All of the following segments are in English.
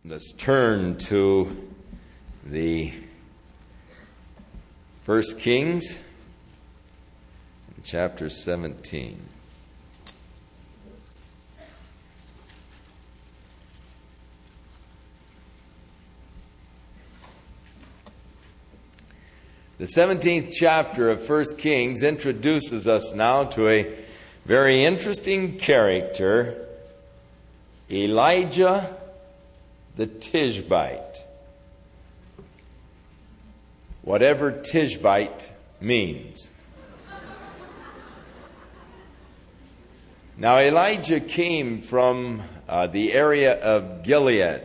Let's turn to the 1 Kings, chapter 17. The 17th chapter of 1 Kings introduces us now to a very interesting character, Elijah the Tishbite. Whatever Tishbite means. Now Elijah came from the area of Gilead,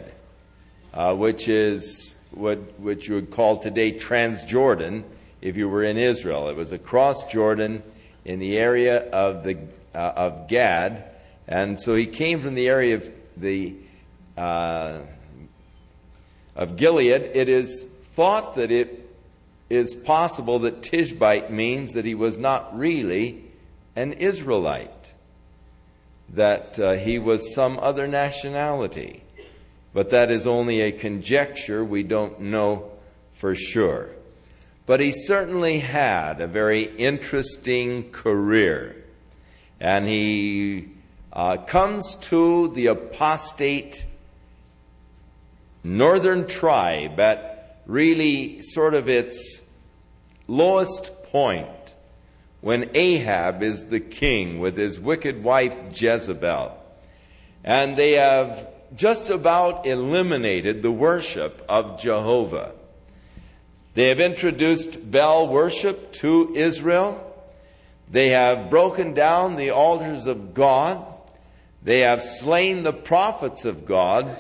which is what you would call today Transjordan if you were in Israel. It was across Jordan in the area of Gad, and so he came from the area of Gilead. It is thought that it is possible that Tishbite means that he was not really an Israelite, that he was some other nationality. But that is only a conjecture. We don't know for sure. But he certainly had a very interesting career. And he comes to the apostate northern tribe at really sort of its lowest point when Ahab is the king with his wicked wife Jezebel. And they have just about eliminated the worship of Jehovah. They have introduced Baal worship to Israel. They have broken down the altars of God. They have slain the prophets of God.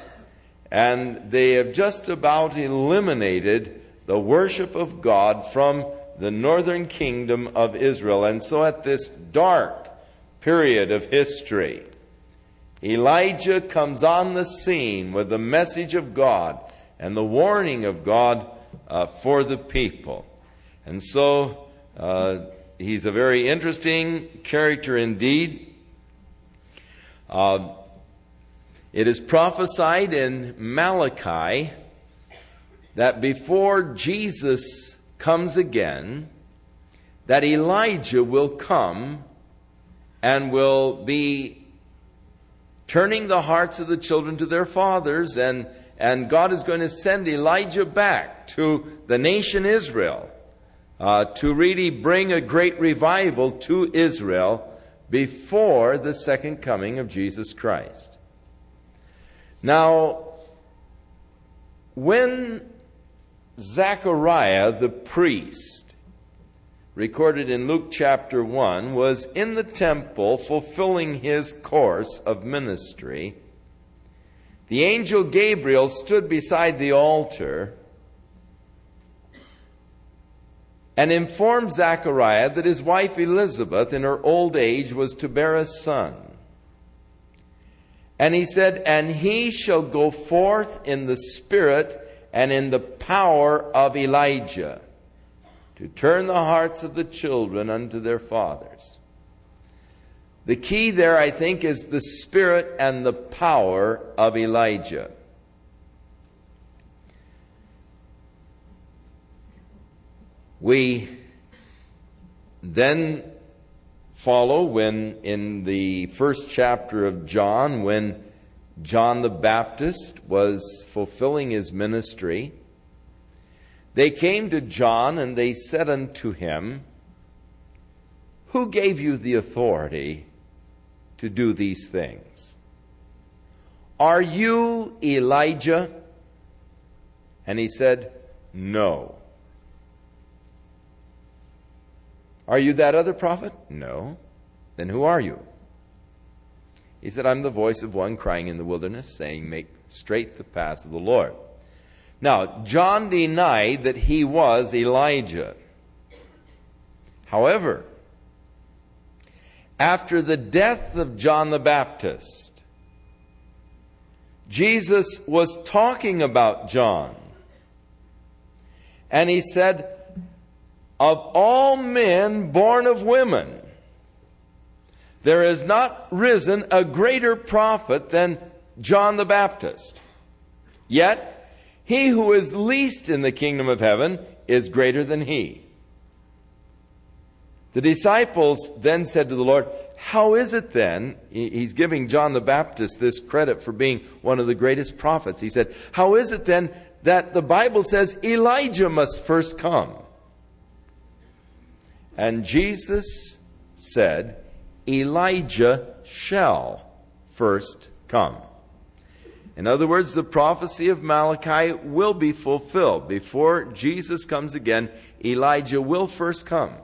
And they have just about eliminated the worship of God from the northern kingdom of Israel. And so at this dark period of history, Elijah comes on the scene with the message of God and the warning of God for the people. And so he's a very interesting character indeed. It is prophesied in Malachi that before Jesus comes again, that Elijah will come and will be turning the hearts of the children to their fathers, and God is going to send Elijah back to the nation Israel to really bring a great revival to Israel before the second coming of Jesus Christ. Now, when Zechariah the priest, recorded in Luke chapter 1, was in the temple fulfilling his course of ministry, the angel Gabriel stood beside the altar and informed Zechariah that his wife Elizabeth in her old age was to bear a son. And he said, "And he shall go forth in the spirit and in the power of Elijah, to turn the hearts of the children unto their fathers." The key there, I think, is the spirit and the power of Elijah. We then follow when in the first chapter of John, when John the Baptist was fulfilling his ministry, they came to John and they said unto him, "Who gave you the authority to do these things? Are you Elijah?" And he said, "No." "Are you that other prophet?" "No." "Then who are you?" He said, "I'm the voice of one crying in the wilderness, saying, make straight the paths of the Lord." Now, John denied that he was Elijah. However, after the death of John the Baptist, Jesus was talking about John. And he said, "Of all men born of women, there has not risen a greater prophet than John the Baptist." Yet he who is least in the kingdom of heaven is greater than he." The disciples then said to the Lord, "How is it then?" He's giving John the Baptist this credit for being one of the greatest prophets. He said, "How is it then that the Bible says Elijah must first come?" And Jesus said, "Elijah shall first come." In other words, the prophecy of Malachi will be fulfilled. Before Jesus comes again, Elijah will first come.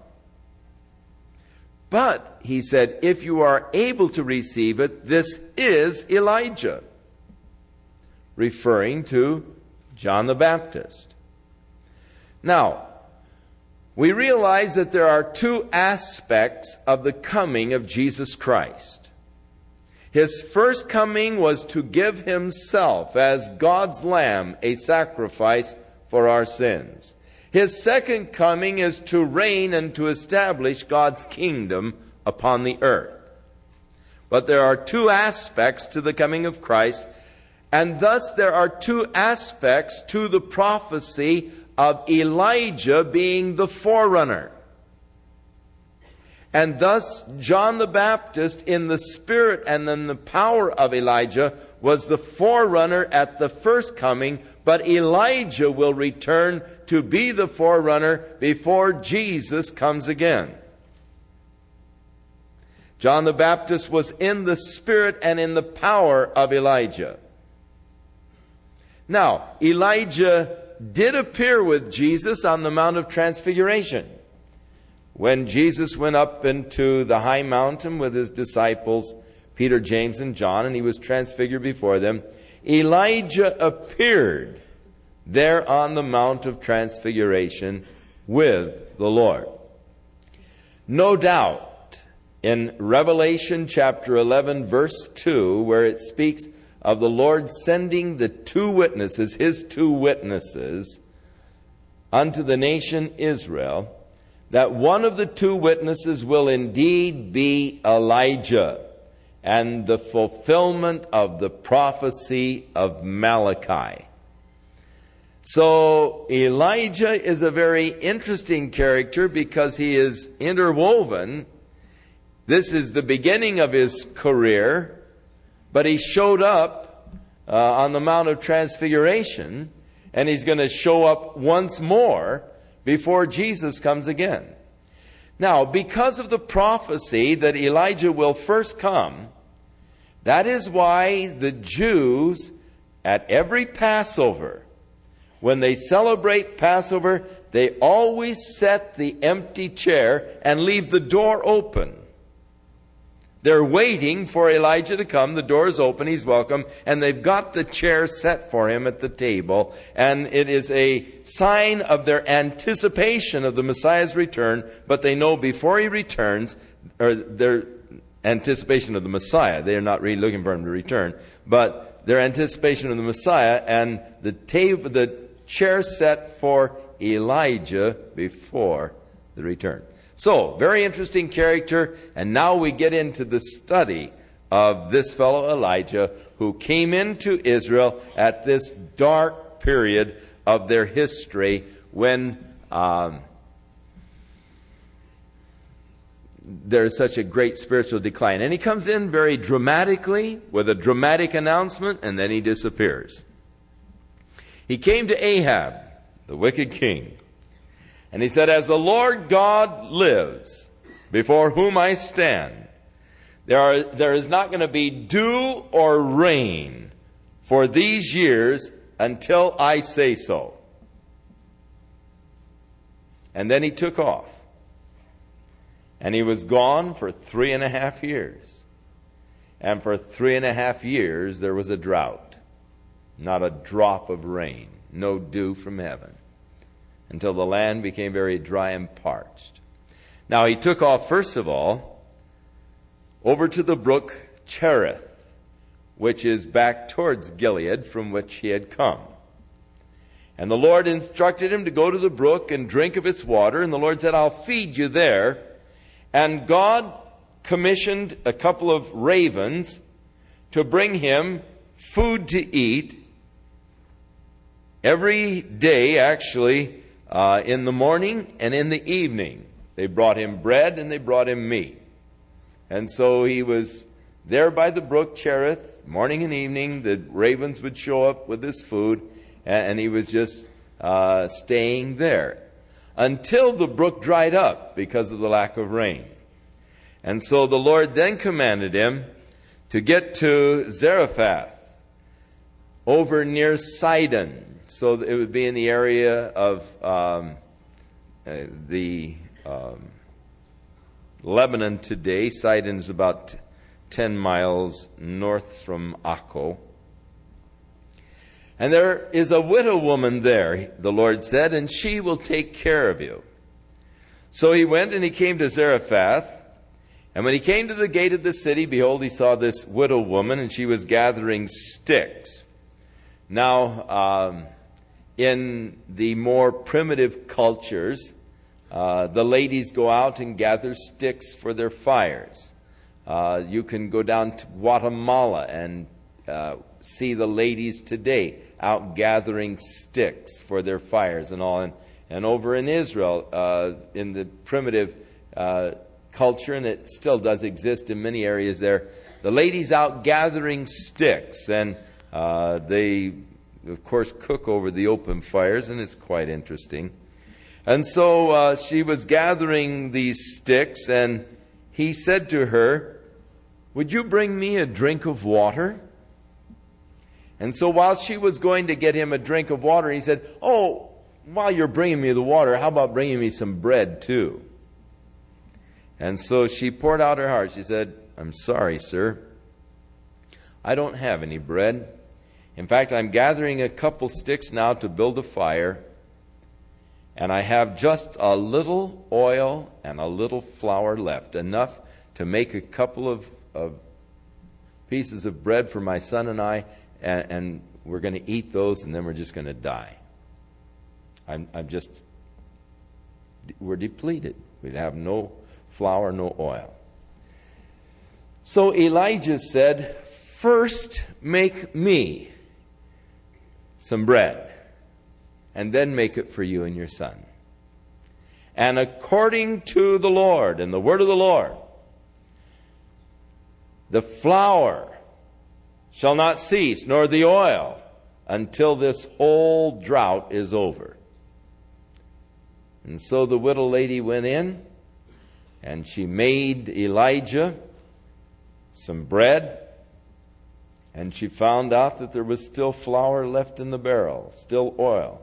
But, he said, if you are able to receive it, this is Elijah, referring to John the Baptist. Now, we realize that there are two aspects of the coming of Jesus Christ. His first coming was to give himself as God's Lamb a sacrifice for our sins. His second coming is to reign and to establish God's kingdom upon the earth. But there are two aspects to the coming of Christ, and thus there are two aspects to the prophecy of Elijah being the forerunner. And thus John the Baptist, in the spirit and in the power of Elijah, was the forerunner at the first coming, but Elijah will return to be the forerunner before Jesus comes again. John the Baptist was in the spirit and in the power of Elijah. Now, Elijah did appear with Jesus on the Mount of Transfiguration. When Jesus went up into the high mountain with his disciples, Peter, James, and John, and he was transfigured before them, Elijah appeared there on the Mount of Transfiguration with the Lord. No doubt, in Revelation chapter 11, verse 2, where it speaks of the Lord sending the two witnesses, his two witnesses, unto the nation Israel, that one of the two witnesses will indeed be Elijah, and the fulfillment of the prophecy of Malachi. So Elijah is a very interesting character because he is interwoven. This is the beginning of his career, but he showed up on the Mount of Transfiguration, and he's going to show up once more before Jesus comes again. Now, because of the prophecy that Elijah will first come, that is why the Jews at every Passover, when they celebrate Passover, they always set the empty chair and leave the door open. They're waiting for Elijah to come. The door is open. He's welcome. And they've got the chair set for him at the table. And it is a sign of their anticipation of the Messiah's return. But they know before he returns, or their anticipation of the Messiah. They are not really looking for him to return. But their anticipation of the Messiah, and the chair set for Elijah before the return. So, very interesting character, and now we get into the study of this fellow Elijah, who came into Israel at this dark period of their history when there is such a great spiritual decline. And he comes in very dramatically, with a dramatic announcement, and then he disappears. He came to Ahab, the wicked king, and he said, "As the Lord God lives, before whom I stand, there is not going to be dew or rain for these years until I say so." And then he took off. And he was gone for 3.5 years. And for 3.5 years there was a drought. Not a drop of rain. No dew from heaven. Until the land became very dry and parched. Now he took off, first of all, over to the brook Cherith, which is back towards Gilead, from which he had come. And the Lord instructed him to go to the brook and drink of its water. And the Lord said, "I'll feed you there." And God commissioned a couple of ravens to bring him food to eat Every day, actually, in the morning and in the evening, they brought him bread and they brought him meat. And so he was there by the brook Cherith, morning and evening. The ravens would show up with his food, and he was just staying there until the brook dried up because of the lack of rain. And so the Lord then commanded him to get to Zarephath, over near Sidon. So it would be in the area of Lebanon today. Sidon is about 10 miles north from Akko. And there is a widow woman there, the Lord said, and she will take care of you. So he went and he came to Zarephath. And when he came to the gate of the city, behold, he saw this widow woman, and she was gathering sticks. Now, in the more primitive cultures, the ladies go out and gather sticks for their fires. You can go down to Guatemala and see the ladies today out gathering sticks for their fires and all. And over in Israel, in the primitive culture, and it still does exist in many areas there, the ladies out gathering sticks, and they, of course, cook over the open fires, and it's quite interesting. And so she was gathering these sticks, and he said to her, "Would you bring me a drink of water?" And so while she was going to get him a drink of water, he said, "Oh, while you're bringing me the water, how about bringing me some bread too?" And so she poured out her heart. She said, "I'm sorry, sir. I don't have any bread. In fact, I'm gathering a couple sticks now to build a fire, and I have just a little oil and a little flour left, enough to make a couple of pieces of bread for my son and I, and we're going to eat those, and then we're just going to die. We're depleted. We have no flour, no oil." So Elijah said, "First make me some bread, and then make it for you and your son. And according to the Lord and the word of the Lord, the flour shall not cease, nor the oil, until this whole drought is over." And so the widow lady went in, and she made Elijah some bread, and she found out that there was still flour left in the barrel, still oil.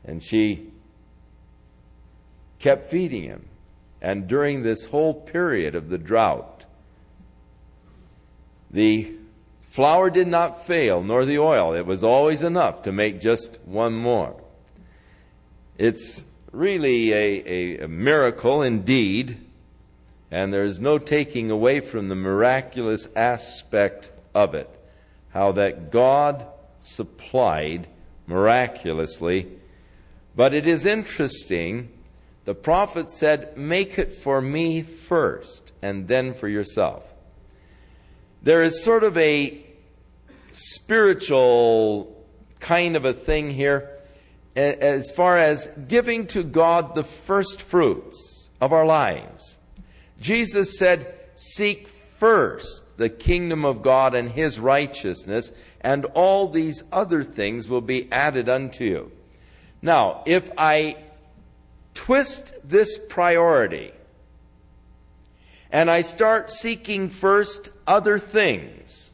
And she kept feeding him. And during this whole period of the drought, the flour did not fail, nor the oil. It was always enough to make just one more. It's really a miracle indeed, and there's no taking away from the miraculous aspect of it, how that God supplied miraculously. But it is interesting, the prophet said, "Make it for me first, and then for yourself." There is sort of a spiritual kind of a thing here as far as giving to God the first fruits of our lives. Jesus said, "Seek first the kingdom of God and His righteousness, and all these other things will be added unto you." Now, if I twist this priority and I start seeking first other things,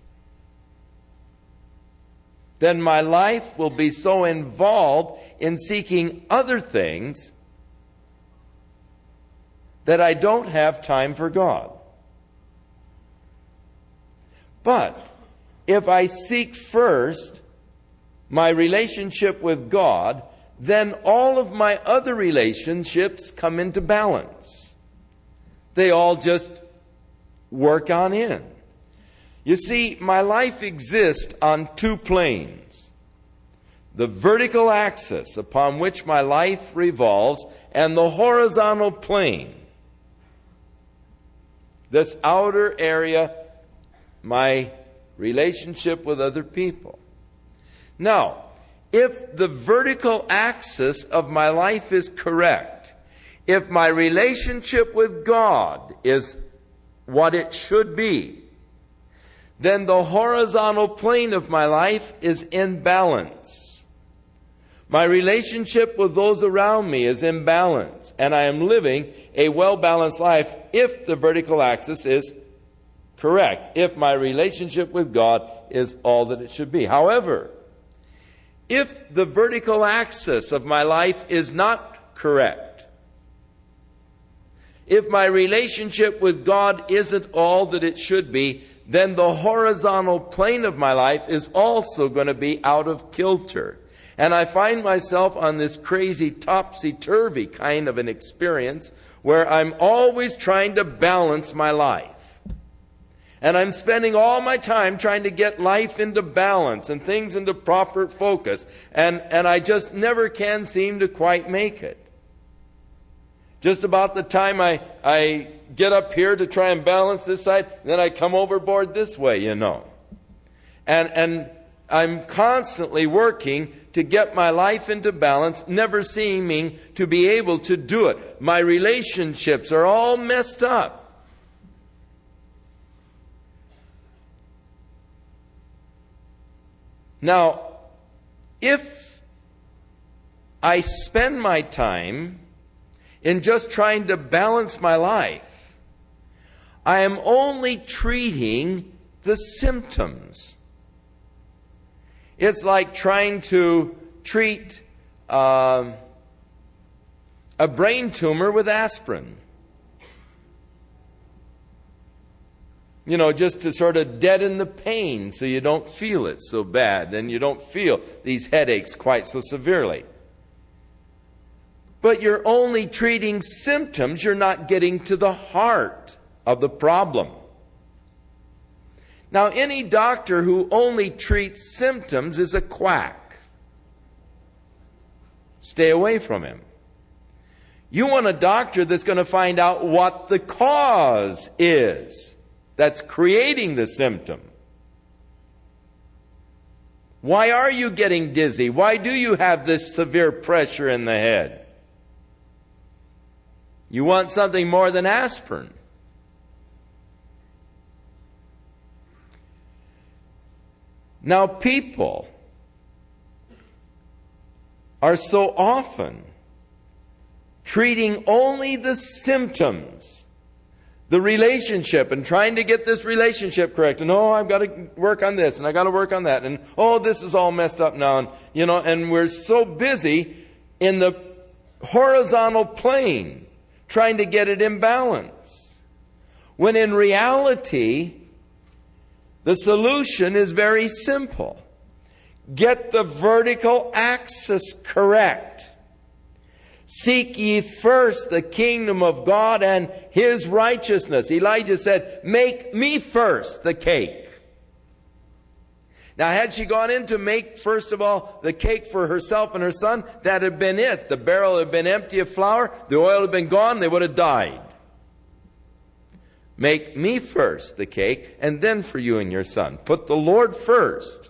then my life will be so involved in seeking other things that I don't have time for God. But if I seek first my relationship with God, then all of my other relationships come into balance. They all just work on in. You see, my life exists on two planes: the vertical axis upon which my life revolves, and the horizontal plane. This outer area, my relationship with other people. Now, if the vertical axis of my life is correct, if my relationship with God is what it should be, then the horizontal plane of my life is in balance. My relationship with those around me is in balance, and I am living a well-balanced life if the vertical axis is correct, if my relationship with God is all that it should be. However, if the vertical axis of my life is not correct, if my relationship with God isn't all that it should be, then the horizontal plane of my life is also going to be out of kilter. And I find myself on this crazy topsy-turvy kind of an experience where I'm always trying to balance my life. And I'm spending all my time trying to get life into balance and things into proper focus. And I just never can seem to quite make it. Just about the time I get up here to try and balance this side, then I come overboard this way, you know. And I'm constantly working to get my life into balance, never seeming to be able to do it. My relationships are all messed up. Now, if I spend my time in just trying to balance my life, I am only treating the symptoms. It's like trying to treat a brain tumor with aspirin. You know, just to sort of deaden the pain so you don't feel it so bad and you don't feel these headaches quite so severely. But you're only treating symptoms. You're not getting to the heart of the problem. Now, any doctor who only treats symptoms is a quack. Stay away from him. You want a doctor that's going to find out what the cause is that's creating the symptom. Why are you getting dizzy? Why do you have this severe pressure in the head? You want something more than aspirin. Now, people are so often treating only the symptoms, the relationship, and trying to get this relationship correct. And I've got to work on this, and I've got to work on that. And this is all messed up now. And we're so busy in the horizontal plane trying to get it in balance. When in reality, the solution is very simple. Get the vertical axis correct. Seek ye first the kingdom of God and His righteousness. Elijah said, make me first the cake. Now, had she gone in to make, first of all, the cake for herself and her son, that had been it. The barrel had been empty of flour. The oil had been gone. They would have died. Make me first the cake, and then for you and your son. Put the Lord first.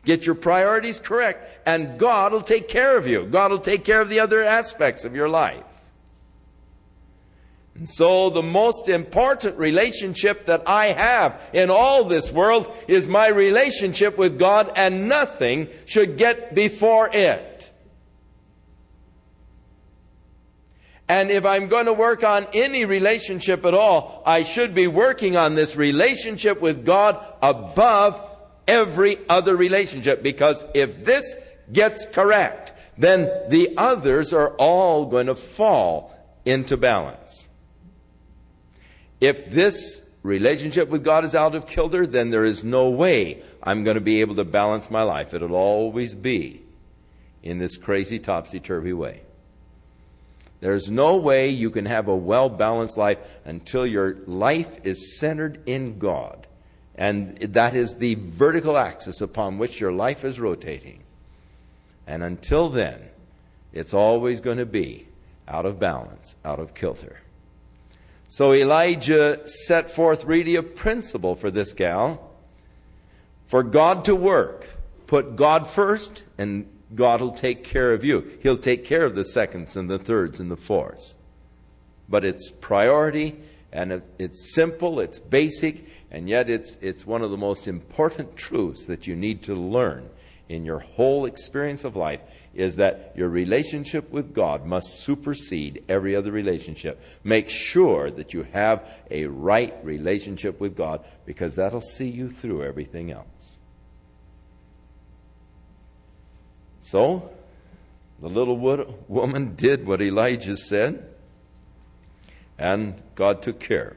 Get your priorities correct, and God will take care of you. God will take care of the other aspects of your life. And so the most important relationship that I have in all this world is my relationship with God, and nothing should get before it. And if I'm going to work on any relationship at all, I should be working on this relationship with God above every other relationship. Because if this gets correct, then the others are all going to fall into balance. If this relationship with God is out of kilter, then there is no way I'm going to be able to balance my life. It'll always be in this crazy topsy-turvy way. There's no way you can have a well-balanced life until your life is centered in God. And that is the vertical axis upon which your life is rotating. And until then, it's always going to be out of balance, out of kilter. So Elijah set forth really a principle for this gal. For God to work, put God first and God will take care of you. He'll take care of the seconds and the thirds and the fourths. But it's priority, and it's simple, it's basic, and yet it's one of the most important truths that you need to learn in your whole experience of life, is that your relationship with God must supersede every other relationship. Make sure that you have a right relationship with God, because that'll see you through everything else. So, the little woman did what Elijah said, and God took care.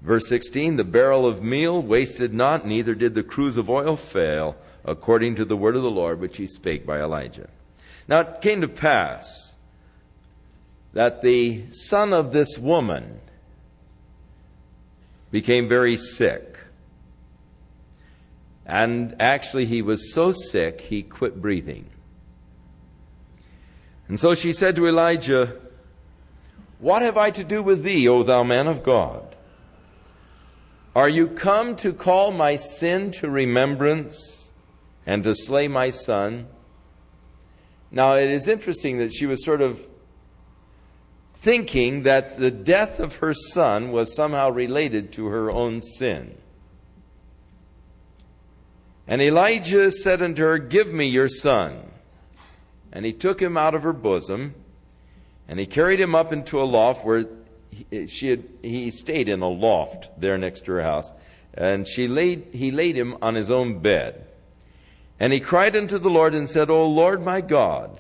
Verse 16, the barrel of meal wasted not, neither did the cruse of oil fail, according to the word of the Lord which he spake by Elijah. Now it came to pass that the son of this woman became very sick. And actually he was so sick he quit breathing. And so she said to Elijah, what have I to do with thee, O thou man of God? Are you come to call my sin to remembrance and to slay my son? Now, it is interesting that she was sort of thinking that the death of her son was somehow related to her own sin. And Elijah said unto her, give me your son. And he took him out of her bosom, and he carried him up into a loft where he stayed in a loft there next to her house. And he laid him on his own bed. And he cried unto the Lord and said, O Lord my God,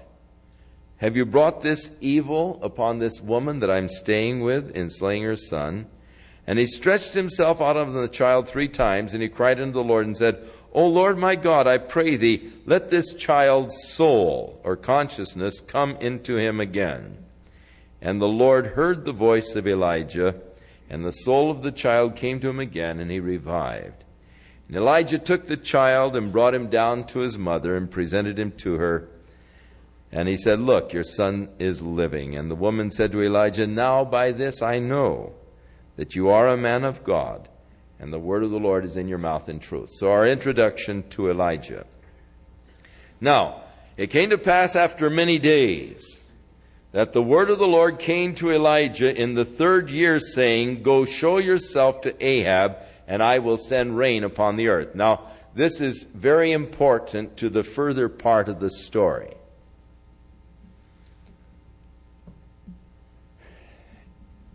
have you brought this evil upon this woman that I'm staying with in slaying her son? And he stretched himself out on the child 3 times, and he cried unto the Lord and said, O Lord my God, I pray thee, let this child's soul or consciousness come into him again. And the Lord heard the voice of Elijah, and the soul of the child came to him again, and he revived. And Elijah took the child and brought him down to his mother and presented him to her. And he said, look, your son is living. And the woman said to Elijah, now by this I know that you are a man of God, and the word of the Lord is in your mouth in truth. So our introduction to Elijah. Now, it came to pass after many days that the word of the Lord came to Elijah in the 3rd year, saying, go show yourself to Ahab, and I will send rain upon the earth. Now, this is very important to the further part of the story.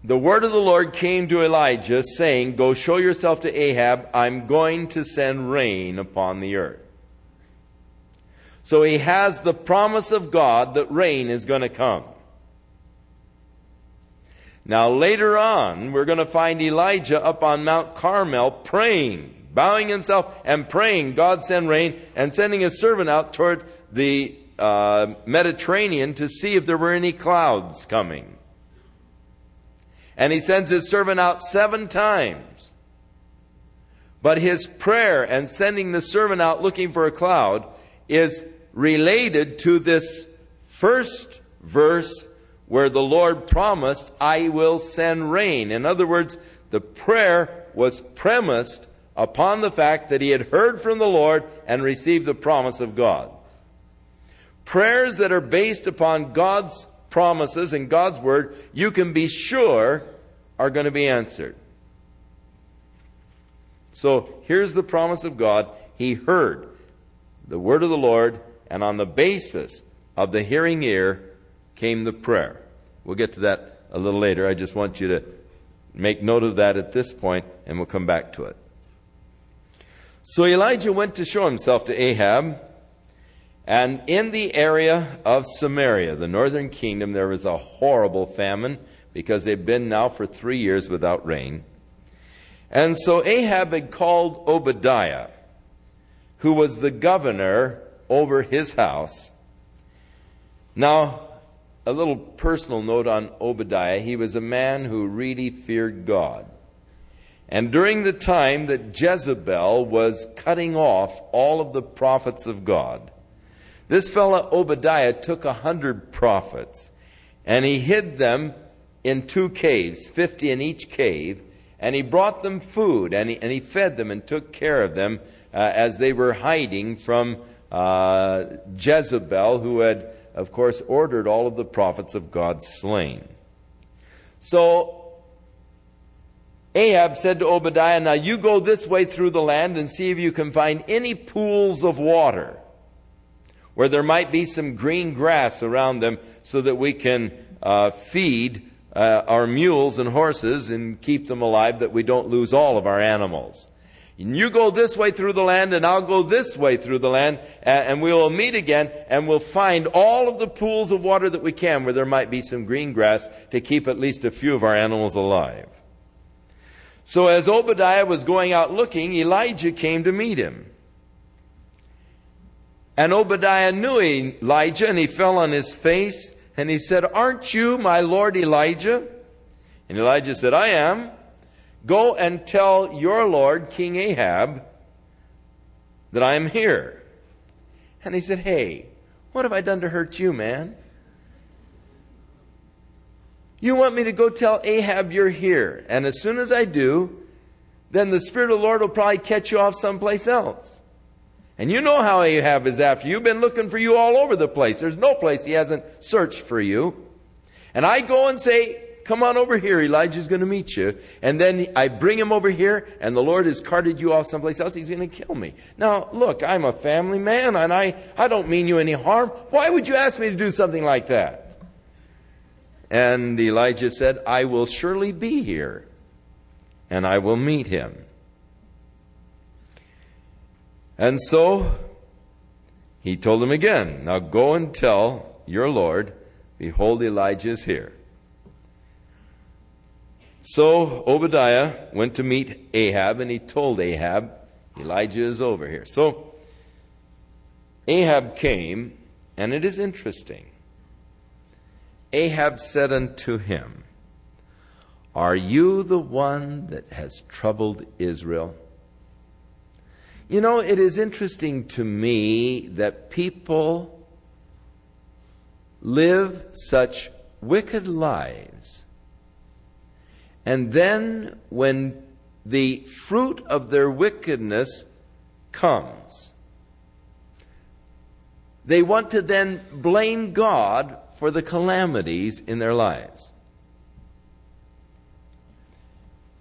The word of the Lord came to Elijah, saying, go show yourself to Ahab, I'm going to send rain upon the earth. So he has the promise of God that rain is going to come. Now later on, we're going to find Elijah up on Mount Carmel praying, bowing himself and praying, God send rain, and sending his servant out toward the Mediterranean to see if there were any clouds coming. And he sends his servant out 7 times. But his prayer and sending the servant out looking for a cloud is related to this first verse where the Lord promised, I will send rain. In other words, the prayer was premised upon the fact that he had heard from the Lord and received the promise of God. Prayers that are based upon God's promises and God's word, you can be sure are going to be answered. So here's the promise of God. He heard the word of the Lord, and on the basis of the hearing ear came the prayer. We'll get to that a little later. I just want you to make note of that at this point, and we'll come back to it. So Elijah went to show himself to Ahab, and in the area of Samaria, the northern kingdom, there was a horrible famine because they've been now for 3 years without rain. And so Ahab had called Obadiah, who was the governor over his house. Now, a little personal note on Obadiah. He was a man who really feared God. And during the time that Jezebel was cutting off all of the prophets of God, this fellow Obadiah took 100 prophets, and he hid them in 2 caves, 50 in each cave, and he brought them food, and he fed them and took care of them as they were hiding from Jezebel, who had, of course, ordered all of the prophets of God slain. So Ahab said to Obadiah, "Now you go this way through the land and see if you can find any pools of water where there might be some green grass around them so that we can feed our mules and horses and keep them alive, that we don't lose all of our animals. And you go this way through the land, and I'll go this way through the land, and we will meet again, and we'll find all of the pools of water that we can where there might be some green grass to keep at least a few of our animals alive." So as Obadiah was going out looking, Elijah came to meet him. And Obadiah knew Elijah, and he fell on his face, and he said, "Aren't you my Lord Elijah?" And Elijah said, "I am. Go and tell your Lord, King Ahab, that I am here." And he said, "Hey, what have I done to hurt you, man? You want me to go tell Ahab you're here, and as soon as I do, then the Spirit of the Lord will probably catch you off someplace else. And you know how Ahab is after you. You've been looking for you all over the place. There's no place he hasn't searched for you. And I go and say, 'Come on over here, Elijah's going to meet you.' And then I bring him over here, and the Lord has carted you off someplace else. He's going to kill me. Now, look, I'm a family man, and I don't mean you any harm. Why would you ask me to do something like that?" And Elijah said, "I will surely be here, and I will meet him." And so he told him again, "Now go and tell your Lord, behold, Elijah is here." So Obadiah went to meet Ahab, and he told Ahab, "Elijah is over here." So Ahab came, and it is interesting. Ahab said unto him, "Are you the one that has troubled Israel?" You know, it is interesting to me that people live such wicked lives, and then when the fruit of their wickedness comes, they want to then blame God for the calamities in their lives.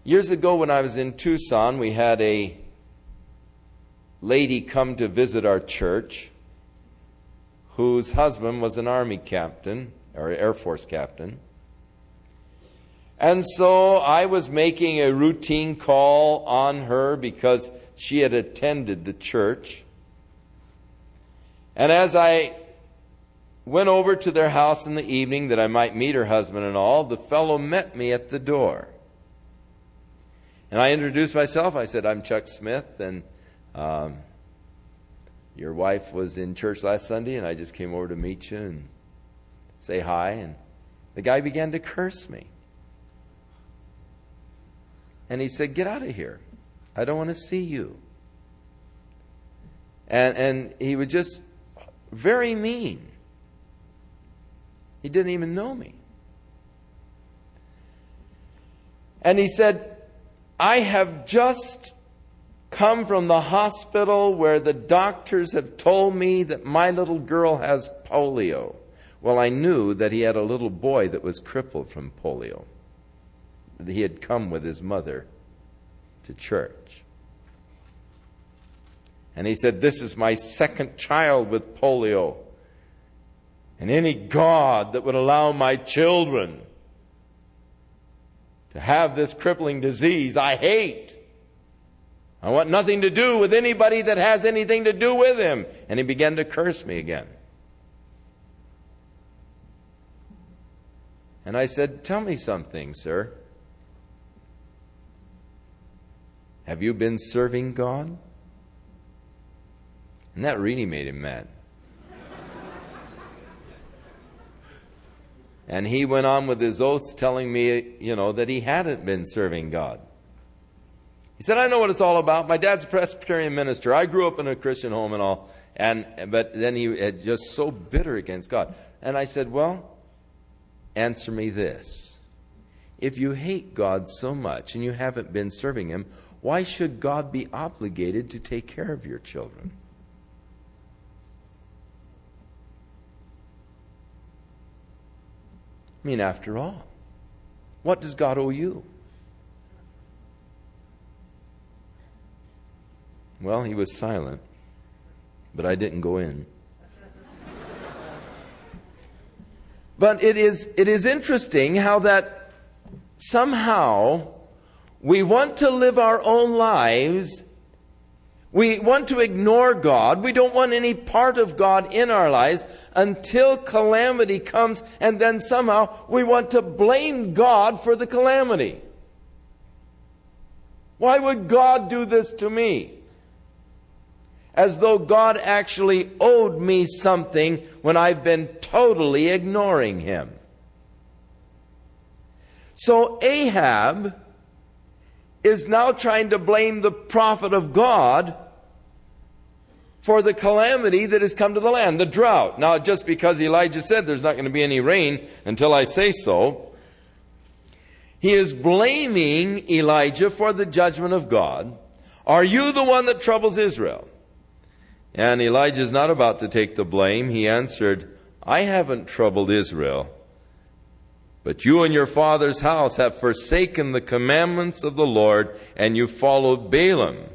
Years ago when I was in Tucson, we had a lady come to visit our church whose husband was an Army captain, or Air Force captain. And so I was making a routine call on her because she had attended the church. And as I went over to their house in the evening that I might meet her husband and all, the fellow met me at the door. And I introduced myself. I said, "I'm Chuck Smith, and your wife was in church last Sunday, and I just came over to meet you and say hi." And the guy began to curse me. And he said, "Get out of here. I don't want to see you." And he was just very mean. He didn't even know me. And he said, "I have just come from the hospital where the doctors have told me that my little girl has polio." Well, I knew that he had a little boy that was crippled from polio. He had come with his mother to church. And he said, "This is my second child with polio. And any God that would allow my children to have this crippling disease, I hate. I want nothing to do with anybody that has anything to do with him." And he began to curse me again. And I said, "Tell me something, sir. Have you been serving God?" And that really made him mad. And he went on with his oaths telling me, that he hadn't been serving God. He said, "I know what it's all about. My dad's a Presbyterian minister. I grew up in a Christian home and all." But then he had just so bitter against God. And I said, "Well, answer me this. If you hate God so much and you haven't been serving him, why should God be obligated to take care of your children?" I mean, after all, what does God owe you? Well, he was silent, but I didn't go in. But it is interesting how that somehow we want to live our own lives. We want to ignore God. We don't want any part of God in our lives until calamity comes, and then somehow we want to blame God for the calamity. Why would God do this to me? As though God actually owed me something when I've been totally ignoring Him. So Ahab is now trying to blame the prophet of God for the calamity that has come to the land, the drought. Now, just because Elijah said there's not going to be any rain until I say so, he is blaming Elijah for the judgment of God. Are you the one that troubles Israel? And Elijah is not about to take the blame. He answered, I haven't troubled Israel, but you and your father's house have forsaken the commandments of the Lord, and you followed Balaam.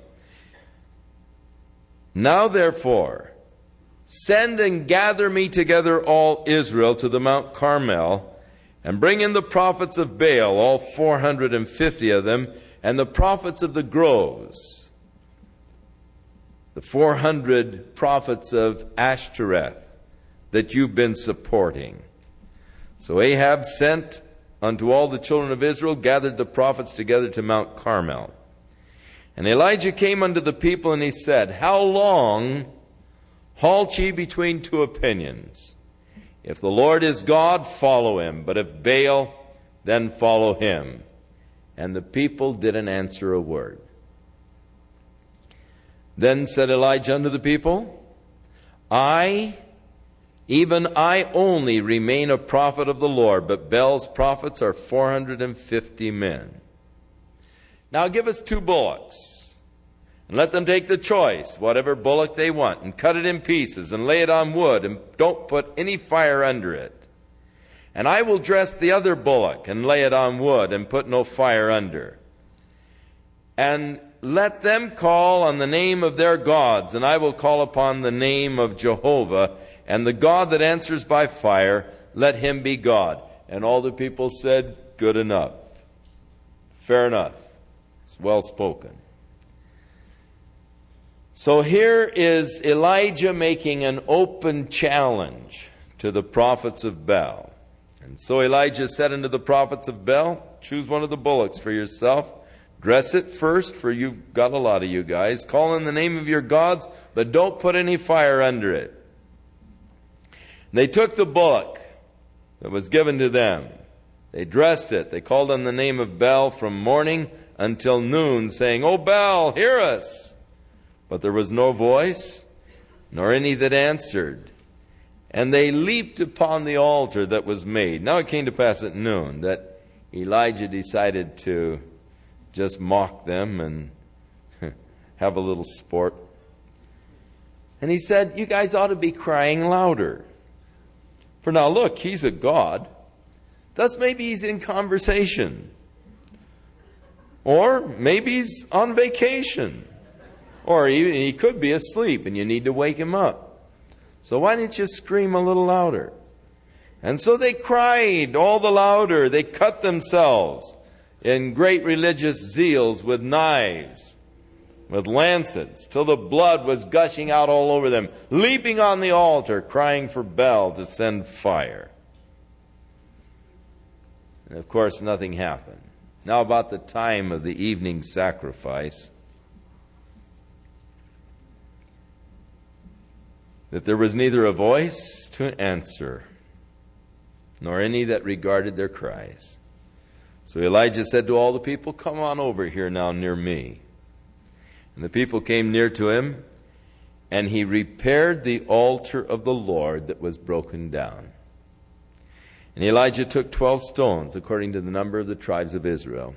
Now therefore, send and gather me together all Israel to the Mount Carmel, and bring in the prophets of Baal, all 450 of them, and the prophets of the groves, the 400 prophets of Ashtoreth that you've been supporting. So Ahab sent unto all the children of Israel, gathered the prophets together to Mount Carmel. And Elijah came unto the people, and he said, How long halt ye between two opinions? If the Lord is God, follow him. But if Baal, then follow him. And the people didn't answer a word. Then said Elijah unto the people, even I only remain a prophet of the Lord, but Baal's prophets are 450 men. Now give us 2 bullocks, and let them take the choice, whatever bullock they want, and cut it in pieces, and lay it on wood, and don't put any fire under it. And I will dress the other bullock, and lay it on wood, and put no fire under. And let them call on the name of their gods, and I will call upon the name of Jehovah, and the God that answers by fire, let him be God. And all the people said, Good enough. Fair enough. It's well spoken. So here is Elijah making an open challenge to the prophets of Baal. And so Elijah said unto the prophets of Baal, Choose one of the bullocks for yourself. Dress it first, for you've got a lot of you guys. Call in the name of your gods, but don't put any fire under it. And they took the bullock that was given to them. They dressed it. They called on the name of Baal from morning until noon, saying, O Baal, hear us. But there was no voice, nor any that answered. And they leaped upon the altar that was made. Now it came to pass at noon that Elijah decided to just mock them and have a little sport. And he said, You guys ought to be crying louder. For now look, he's a god. Thus maybe he's in conversation. Or maybe he's on vacation. Or even he could be asleep and you need to wake him up. So why don't you scream a little louder? And so they cried all the louder. They cut themselves in great religious zeals with knives, with lancets, till the blood was gushing out all over them, leaping on the altar, crying for Baal to send fire. And of course, nothing happened. Now about the time of the evening sacrifice, that there was neither a voice to answer, nor any that regarded their cries. So Elijah said to all the people, Come on over here now near me. And the people came near to him, and he repaired the altar of the Lord that was broken down. And Elijah took 12 stones, according to the number of the tribes of Israel.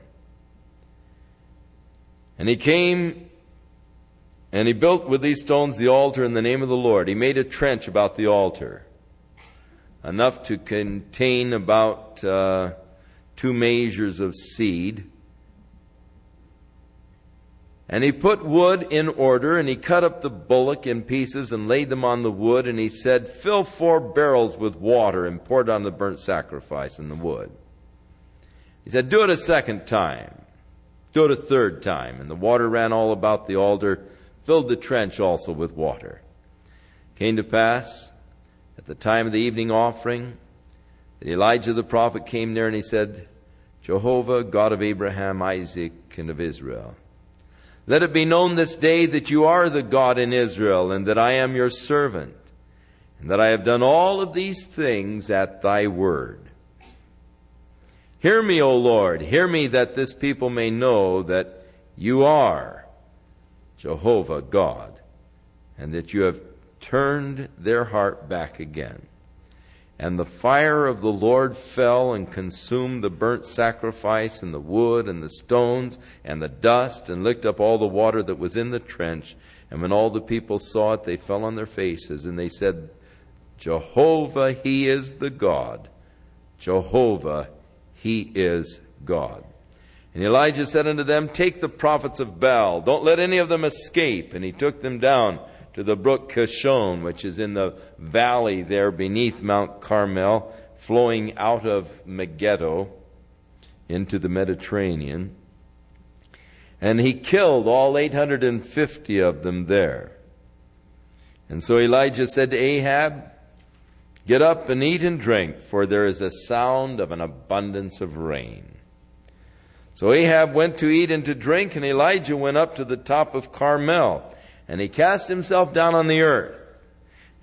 And he came, and he built with these stones the altar in the name of the Lord. He made a trench about the altar. enough to contain about 2 measures of seed. And he put wood in order, and he cut up the bullock in pieces and laid them on the wood, and he said, "Fill 4 barrels with water and pour it on the burnt sacrifice and the wood." He said, "Do it a second time. Do it a third time." And the water ran all about the altar, filled the trench also with water. It came to pass, at the time of the evening offering, that Elijah the prophet came near, and he said, "Jehovah, God of Abraham, Isaac, and of Israel, let it be known this day that you are the God in Israel, and that I am your servant, and that I have done all of these things at thy word. Hear me, O Lord, hear me, that this people may know that you are Jehovah God, and that you have turned their heart back again." And the fire of the Lord fell and consumed the burnt sacrifice and the wood and the stones and the dust, and licked up all the water that was in the trench. And when all the people saw it, they fell on their faces, and they said, "Jehovah, He is the God. Jehovah, He is God." And Elijah said unto them, "Take the prophets of Baal. Don't let any of them escape." And he took them down to the brook Kishon, which is in the valley there beneath Mount Carmel, flowing out of Megiddo into the Mediterranean. And he killed all 850 of them there. And so Elijah said to Ahab, "Get up and eat and drink, for there is a sound of an abundance of rain." So Ahab went to eat and to drink, and Elijah went up to the top of Carmel. And he cast himself down on the earth,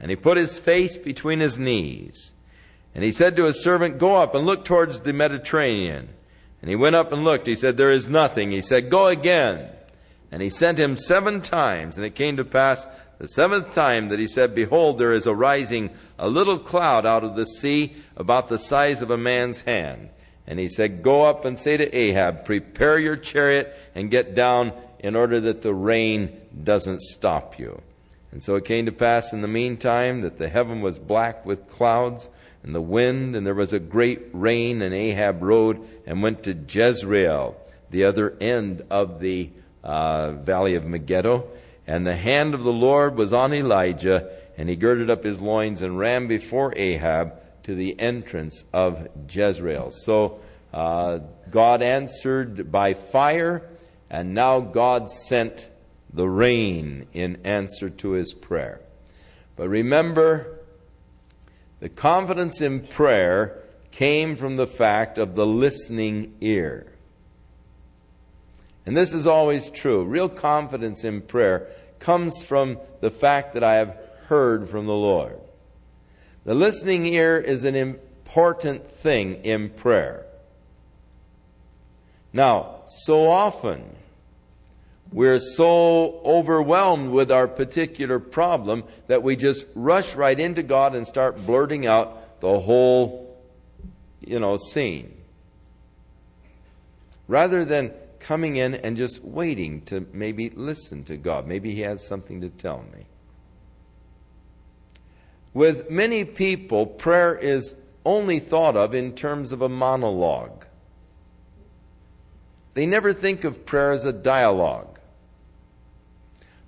and he put his face between his knees. And he said to his servant, "Go up and look towards the Mediterranean." And he went up and looked. He said, "There is nothing." He said, "Go again." And he sent him 7 times. And it came to pass the 7th time that he said, "Behold, there is arising a little cloud out of the sea, about the size of a man's hand." And he said, "Go up and say to Ahab, prepare your chariot and get down, in order that the rain doesn't stop you." And so it came to pass in the meantime that the heaven was black with clouds and the wind, and there was a great rain. And Ahab rode and went to Jezreel, the other end of the valley of Megiddo. And the hand of the Lord was on Elijah, and he girded up his loins and ran before Ahab to the entrance of Jezreel. So God answered by fire, and now God sent the rain in answer to his prayer. But remember, the confidence in prayer came from the fact of the listening ear. And this is always true. Real confidence in prayer comes from the fact that I have heard from the Lord. The listening ear is an important thing in prayer. Now, so often, we're so overwhelmed with our particular problem that we just rush right into God and start blurting out the whole, scene, rather than coming in and just waiting to maybe listen to God. Maybe He has something to tell me. With many people, prayer is only thought of in terms of a monologue. They never think of prayer as a dialogue.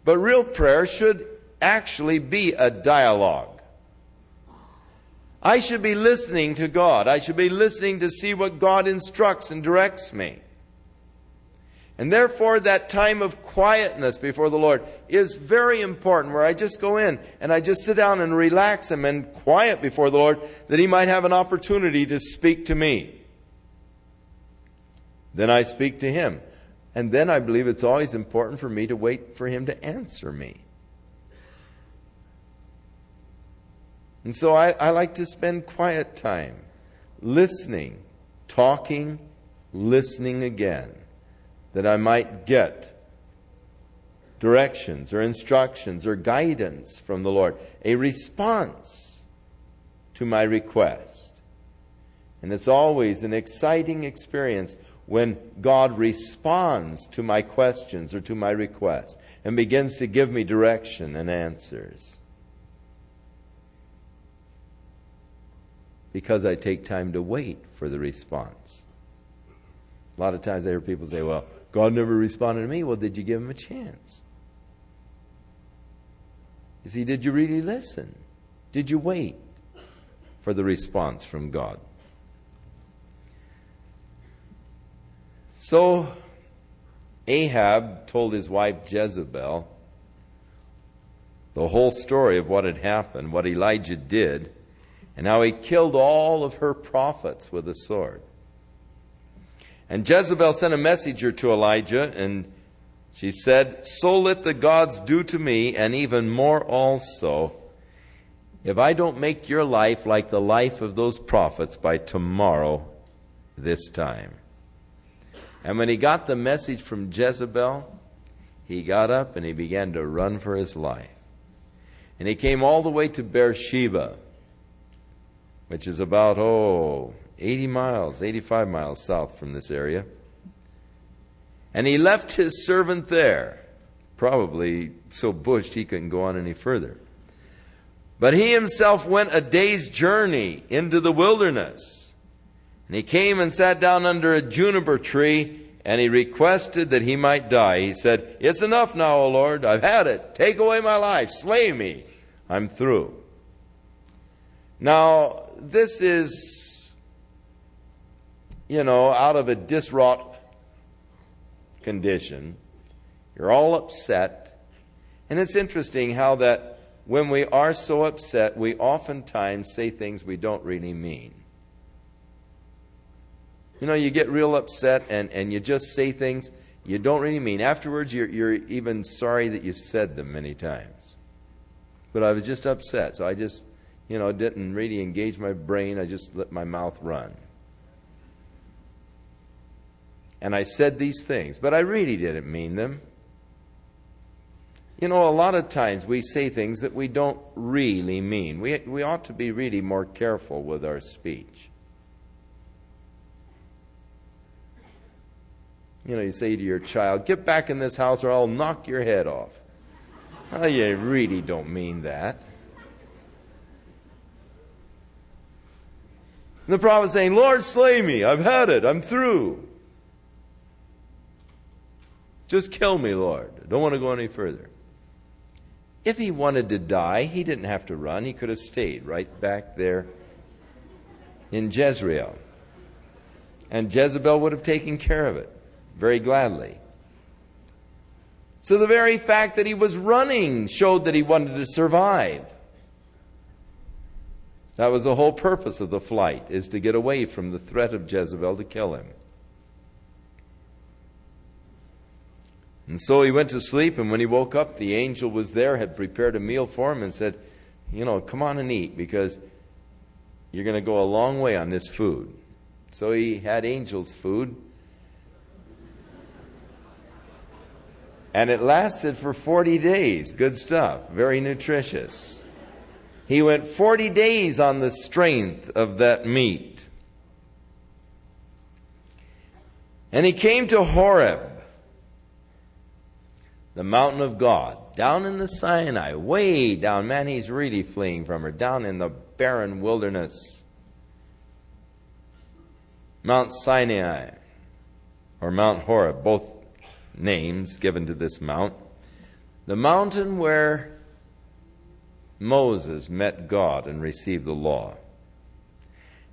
But real prayer should actually be a dialogue. I should be listening to God. I should be listening to see what God instructs and directs me. And therefore, that time of quietness before the Lord is very important, where I just go in and I just sit down and relax Him and quiet before the Lord, that He might have an opportunity to speak to me. Then I speak to Him. And then I believe it's always important for me to wait for Him to answer me. And so I like to spend quiet time listening, talking, listening again, that I might get directions or instructions or guidance from the Lord, a response to my request. And it's always an exciting experience when God responds to my questions or to my request and begins to give me direction and answers. Because I take time to wait for the response. A lot of times I hear people say, well, God never responded to me. Well, did you give him a chance? You see, did you really listen? Did you wait for the response from God? So Ahab told his wife Jezebel the whole story of what had happened, what Elijah did, and how he killed all of her prophets with a sword. And Jezebel sent a messenger to Elijah, and she said, so let the gods do to me, and even more also, if I don't make your life like the life of those prophets by tomorrow this time. And when he got the message from Jezebel, he got up and he began to run for his life. And he came all the way to Beersheba, which is about, 80 miles, 85 miles south from this area. And he left his servant there, probably so bushed he couldn't go on any further. But he himself went a day's journey into the wilderness. And he came and sat down under a juniper tree, and he requested that he might die. He said, it's enough now, O Lord, I've had it. Take away my life, slay me, I'm through. Now, this is, out of a distraught condition. You're all upset. And it's interesting how that when we are so upset, we oftentimes say things we don't really mean. You get real upset and you just say things you don't really mean. Afterwards, you're even sorry that you said them many times. But I was just upset, so I just, didn't really engage my brain. I just let my mouth run. And I said these things, but I really didn't mean them. A lot of times we say things that we don't really mean. We ought to be really more careful with our speech. You say to your child, get back in this house or I'll knock your head off. Oh, you really don't mean that. And the prophet's saying, Lord, slay me. I've had it. I'm through. Just kill me, Lord. I don't want to go any further. If he wanted to die, he didn't have to run. He could have stayed right back there in Jezreel. And Jezebel would have taken care of it very gladly. So the very fact that he was running showed that he wanted to survive. That was the whole purpose of the flight, is to get away from the threat of Jezebel to kill him. And so he went to sleep, and when he woke up, the angel was there, had prepared a meal for him, and said, come on and eat, because you're going to go a long way on this food. So he had angels' food. And it lasted for 40 days. Good stuff. Very nutritious. He went 40 days on the strength of that meat. And he came to Horeb, the mountain of God, down in the Sinai, way down. Man, he's really fleeing from her, down in the barren wilderness. Mount Sinai, or Mount Horeb, both names given to this mount. The mountain where Moses met God and received the law.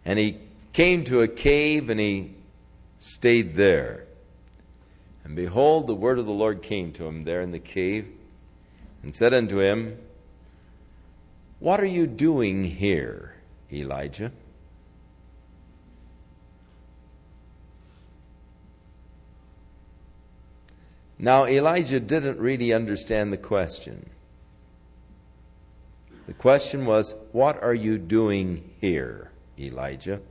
And he came to a cave and he stayed there. And behold, the word of the Lord came to him there in the cave and said unto him, what are you doing here, Elijah? Now, Elijah didn't really understand the question. The question was, what are you doing here, Elijah?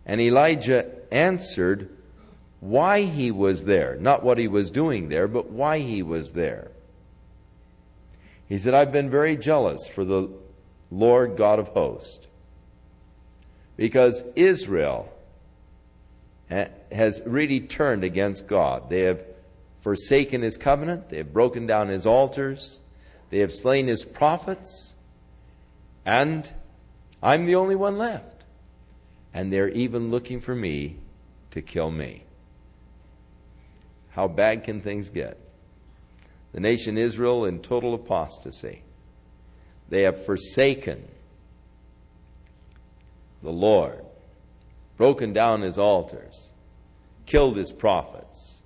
And Elijah answered why he was there. Not what he was doing there, but why he was there. He said, I've been very jealous for the Lord God of hosts, because Israel has really turned against God. They have forsaken his covenant. They have broken down his altars. They have slain his prophets. And I'm the only one left. And they're even looking for me to kill me. How bad can things get? The nation Israel in total apostasy. They have forsaken the Lord, broken down his altars, killed his prophets.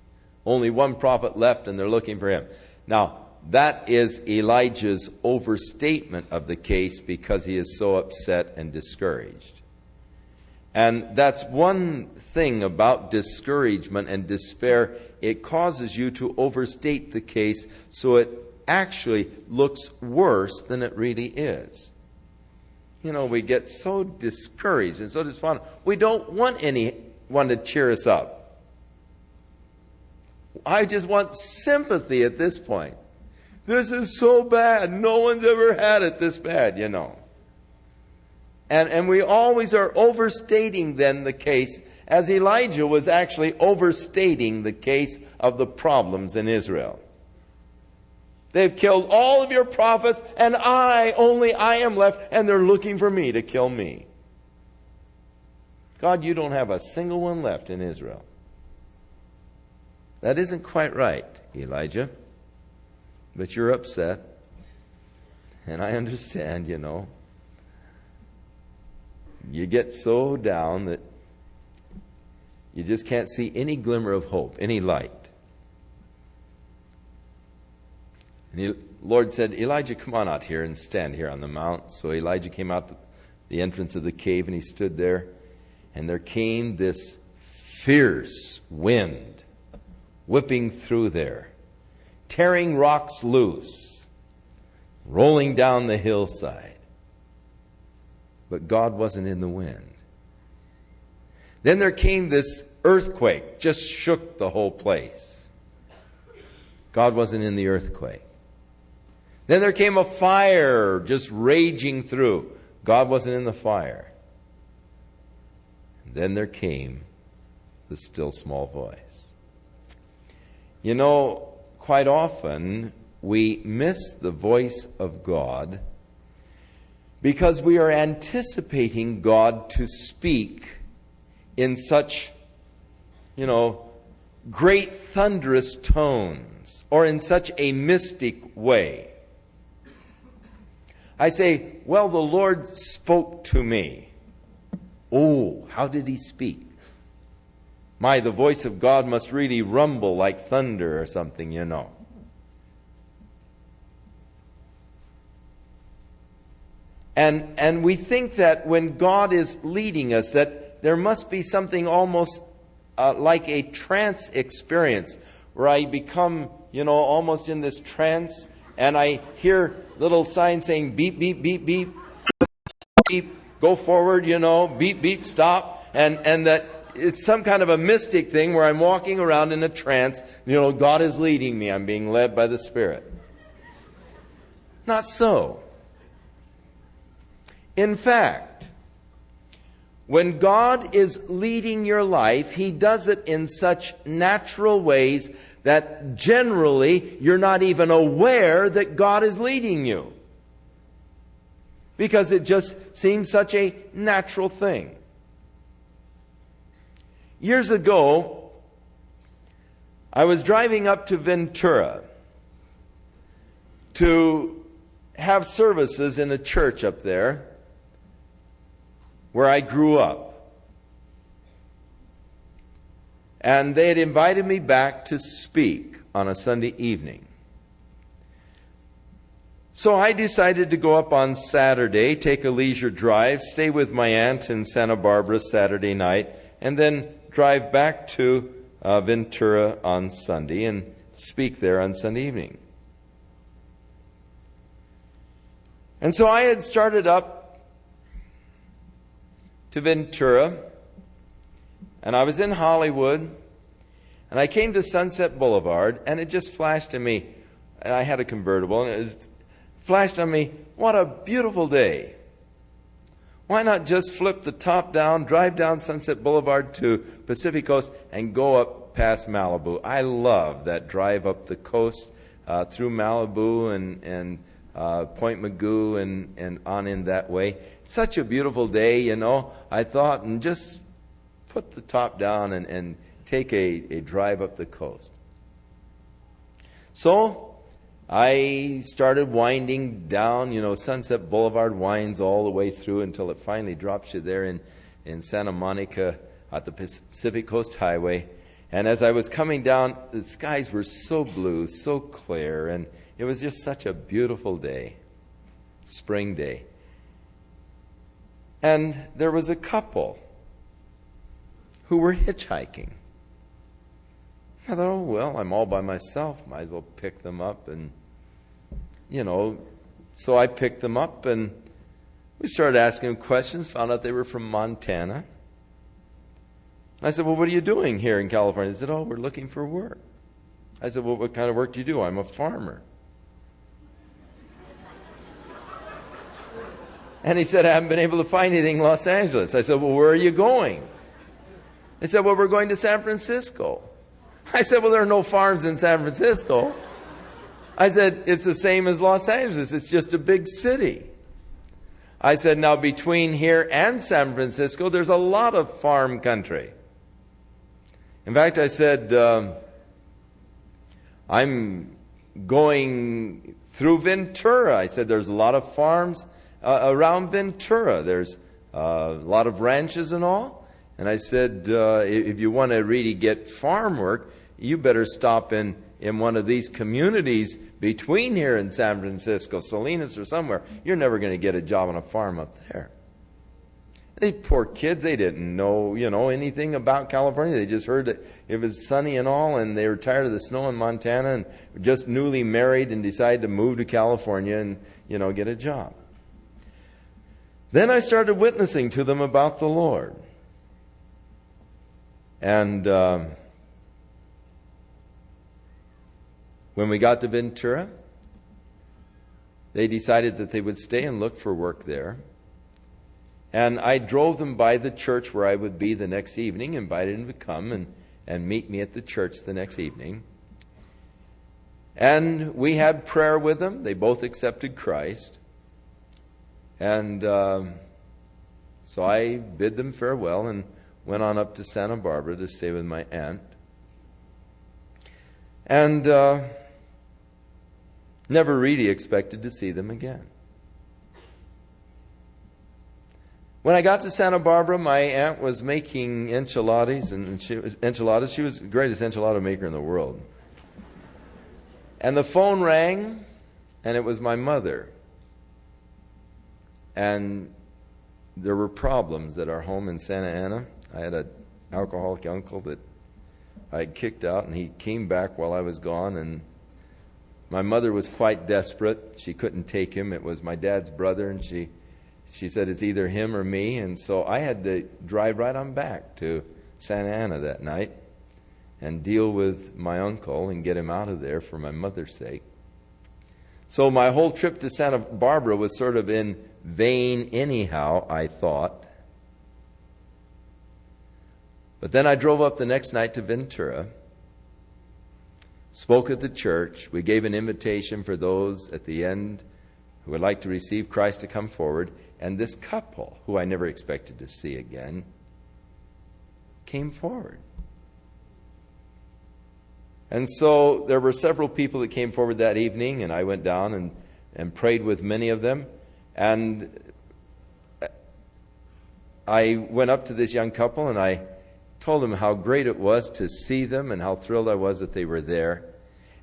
Only one prophet left, and they're looking for him. Now, that is Elijah's overstatement of the case because he is so upset and discouraged. And that's one thing about discouragement and despair. It causes you to overstate the case so it actually looks worse than it really is. You know, we get so discouraged and so despondent. We don't want anyone to cheer us up. I just want sympathy at this point. This is so bad. No one's ever had it this bad, you know. And we always are overstating then the case, as Elijah was actually overstating the case of the problems in Israel. They've killed all of your prophets, and only I am left, and they're looking for me to kill me. God, you don't have a single one left in Israel. That isn't quite right, Elijah. But you're upset. And I understand, you know. You get so down that you just can't see any glimmer of hope, any light. And the Lord said, Elijah, come on out here and stand here on the mount. So Elijah came out to the entrance of the cave, and he stood there. And there came this fierce wind whipping through there, tearing rocks loose, rolling down the hillside. But God wasn't in the wind. Then there came this earthquake, just shook the whole place. God wasn't in the earthquake. Then there came a fire just raging through. God wasn't in the fire. And then there came the still small voice. You know, quite often we miss the voice of God because we are anticipating God to speak in such, you know, great thunderous tones or in such a mystic way. I say, well, the Lord spoke to me. Oh, how did he speak? The voice of God must really rumble like thunder or something, you know. And we think that when God is leading us, that there must be something almost like a trance experience, where I become, you know, almost in this trance, and I hear little signs saying beep, beep, beep, beep, beep, go forward, you know, beep, beep, stop, and that it's some kind of a mystic thing where I'm walking around in a trance. You know, God is leading me. I'm being led by the Spirit. Not so. In fact, when God is leading your life, He does it in such natural ways that generally you're not even aware that God is leading you, because it just seems such a natural thing. Years ago, I was driving up to Ventura to have services in a church up there where I grew up. And they had invited me back to speak on a Sunday evening. So I decided to go up on Saturday, take a leisure drive, stay with my aunt in Santa Barbara Saturday night, and then drive back to Ventura on Sunday and speak there on Sunday evening. And so I had started up to Ventura, and I was in Hollywood, and I came to Sunset Boulevard, and it just flashed on me, and I had a convertible, and it flashed on me, what a beautiful day. Why not just flip the top down, drive down Sunset Boulevard to Pacific Coast, and go up past Malibu? I love that drive up the coast through Malibu and Point Magoo and on in that way. Such a beautiful day, you know. I thought, and just put the top down and take a drive up the coast. So I started winding down, you know, Sunset Boulevard winds all the way through until it finally drops you there in Santa Monica at the Pacific Coast Highway. And as I was coming down, the skies were so blue, so clear, and it was just such a beautiful day, spring day. And there was a couple who were hitchhiking. I thought, oh, well, I'm all by myself. Might as well pick them up. And, you know, so I picked them up and we started asking them questions, found out they were from Montana. I said, well, what are you doing here in California? They said, oh, we're looking for work. I said, well, what kind of work do you do? I'm a farmer. And he said, I haven't been able to find anything in Los Angeles. I said, well, where are you going? They said, well, we're going to San Francisco. I said, well, there are no farms in San Francisco. I said, it's the same as Los Angeles. It's just a big city. I said, now between here and San Francisco, there's a lot of farm country. In fact, I said, I'm going through Ventura. I said, there's a lot of farms around Ventura. There's a lot of ranches and all. And I said, if you want to really get farm work, you better stop in one of these communities between here and San Francisco, Salinas or somewhere. You're never going to get a job on a farm up there. They poor kids, they didn't know, anything about California. They just heard that it was sunny and all, and they were tired of the snow in Montana and just newly married and decided to move to California and, get a job. Then I started witnessing to them about the Lord. And when we got to Ventura, they decided that they would stay and look for work there. And I drove them by the church where I would be the next evening, invited them to come and meet me at the church the next evening. And we had prayer with them. They both accepted Christ. And so I bid them farewell and went on up to Santa Barbara to stay with my aunt. And never really expected to see them again. When I got to Santa Barbara, my aunt was making enchiladas, and she was the greatest enchilada maker in the world. And the phone rang, and it was my mother. And there were problems at our home in Santa Ana. I had an alcoholic uncle that I had kicked out, and he came back while I was gone, and my mother was quite desperate. She couldn't take him. It was my dad's brother, and she said it's either him or me, and so I had to drive right on back to Santa Ana that night and deal with my uncle and get him out of there for my mother's sake. So my whole trip to Santa Barbara was sort of in vain anyhow, I thought. But then I drove up the next night to Ventura, spoke at the church. We gave an invitation for those at the end who would like to receive Christ to come forward. And this couple, who I never expected to see again, came forward. And so there were several people that came forward that evening, and I went down and prayed with many of them. And I went up to this young couple, and I told them how great it was to see them and how thrilled I was that they were there.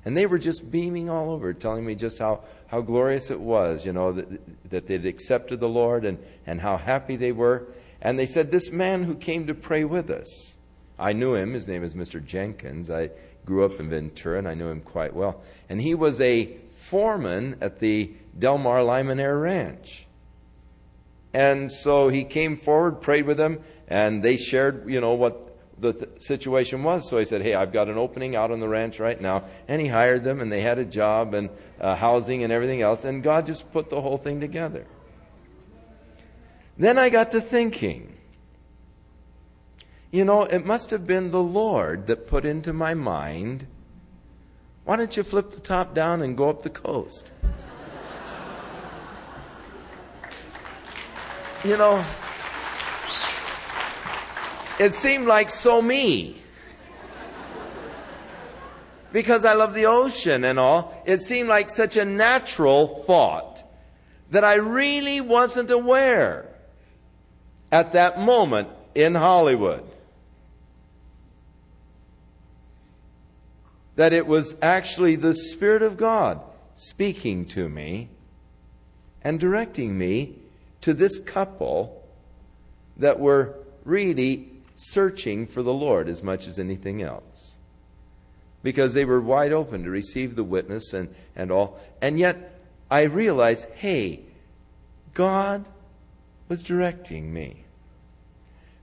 And they were just beaming all over, telling me just how glorious it was, that they'd accepted the Lord and how happy they were. And they said, this man who came to pray with us, I knew him. His name is Mr. Jenkins. I grew up in Ventura, and I knew him quite well. And he was a foreman at the Del Mar Lime and Air Ranch. And so he came forward, prayed with them, and they shared, what the situation was. So he said, hey, I've got an opening out on the ranch right now. And he hired them, and they had a job and housing and everything else. And God just put the whole thing together. Then I got to thinking, it must have been the Lord that put into my mind, why don't you flip the top down and go up the coast? you know, it seemed like so me. Because I love the ocean and all, it seemed like such a natural thought that I really wasn't aware at that moment in Hollywood that it was actually the Spirit of God speaking to me and directing me to this couple that were really searching for the Lord as much as anything else. Because they were wide open to receive the witness and all. And yet I realized, hey, God was directing me.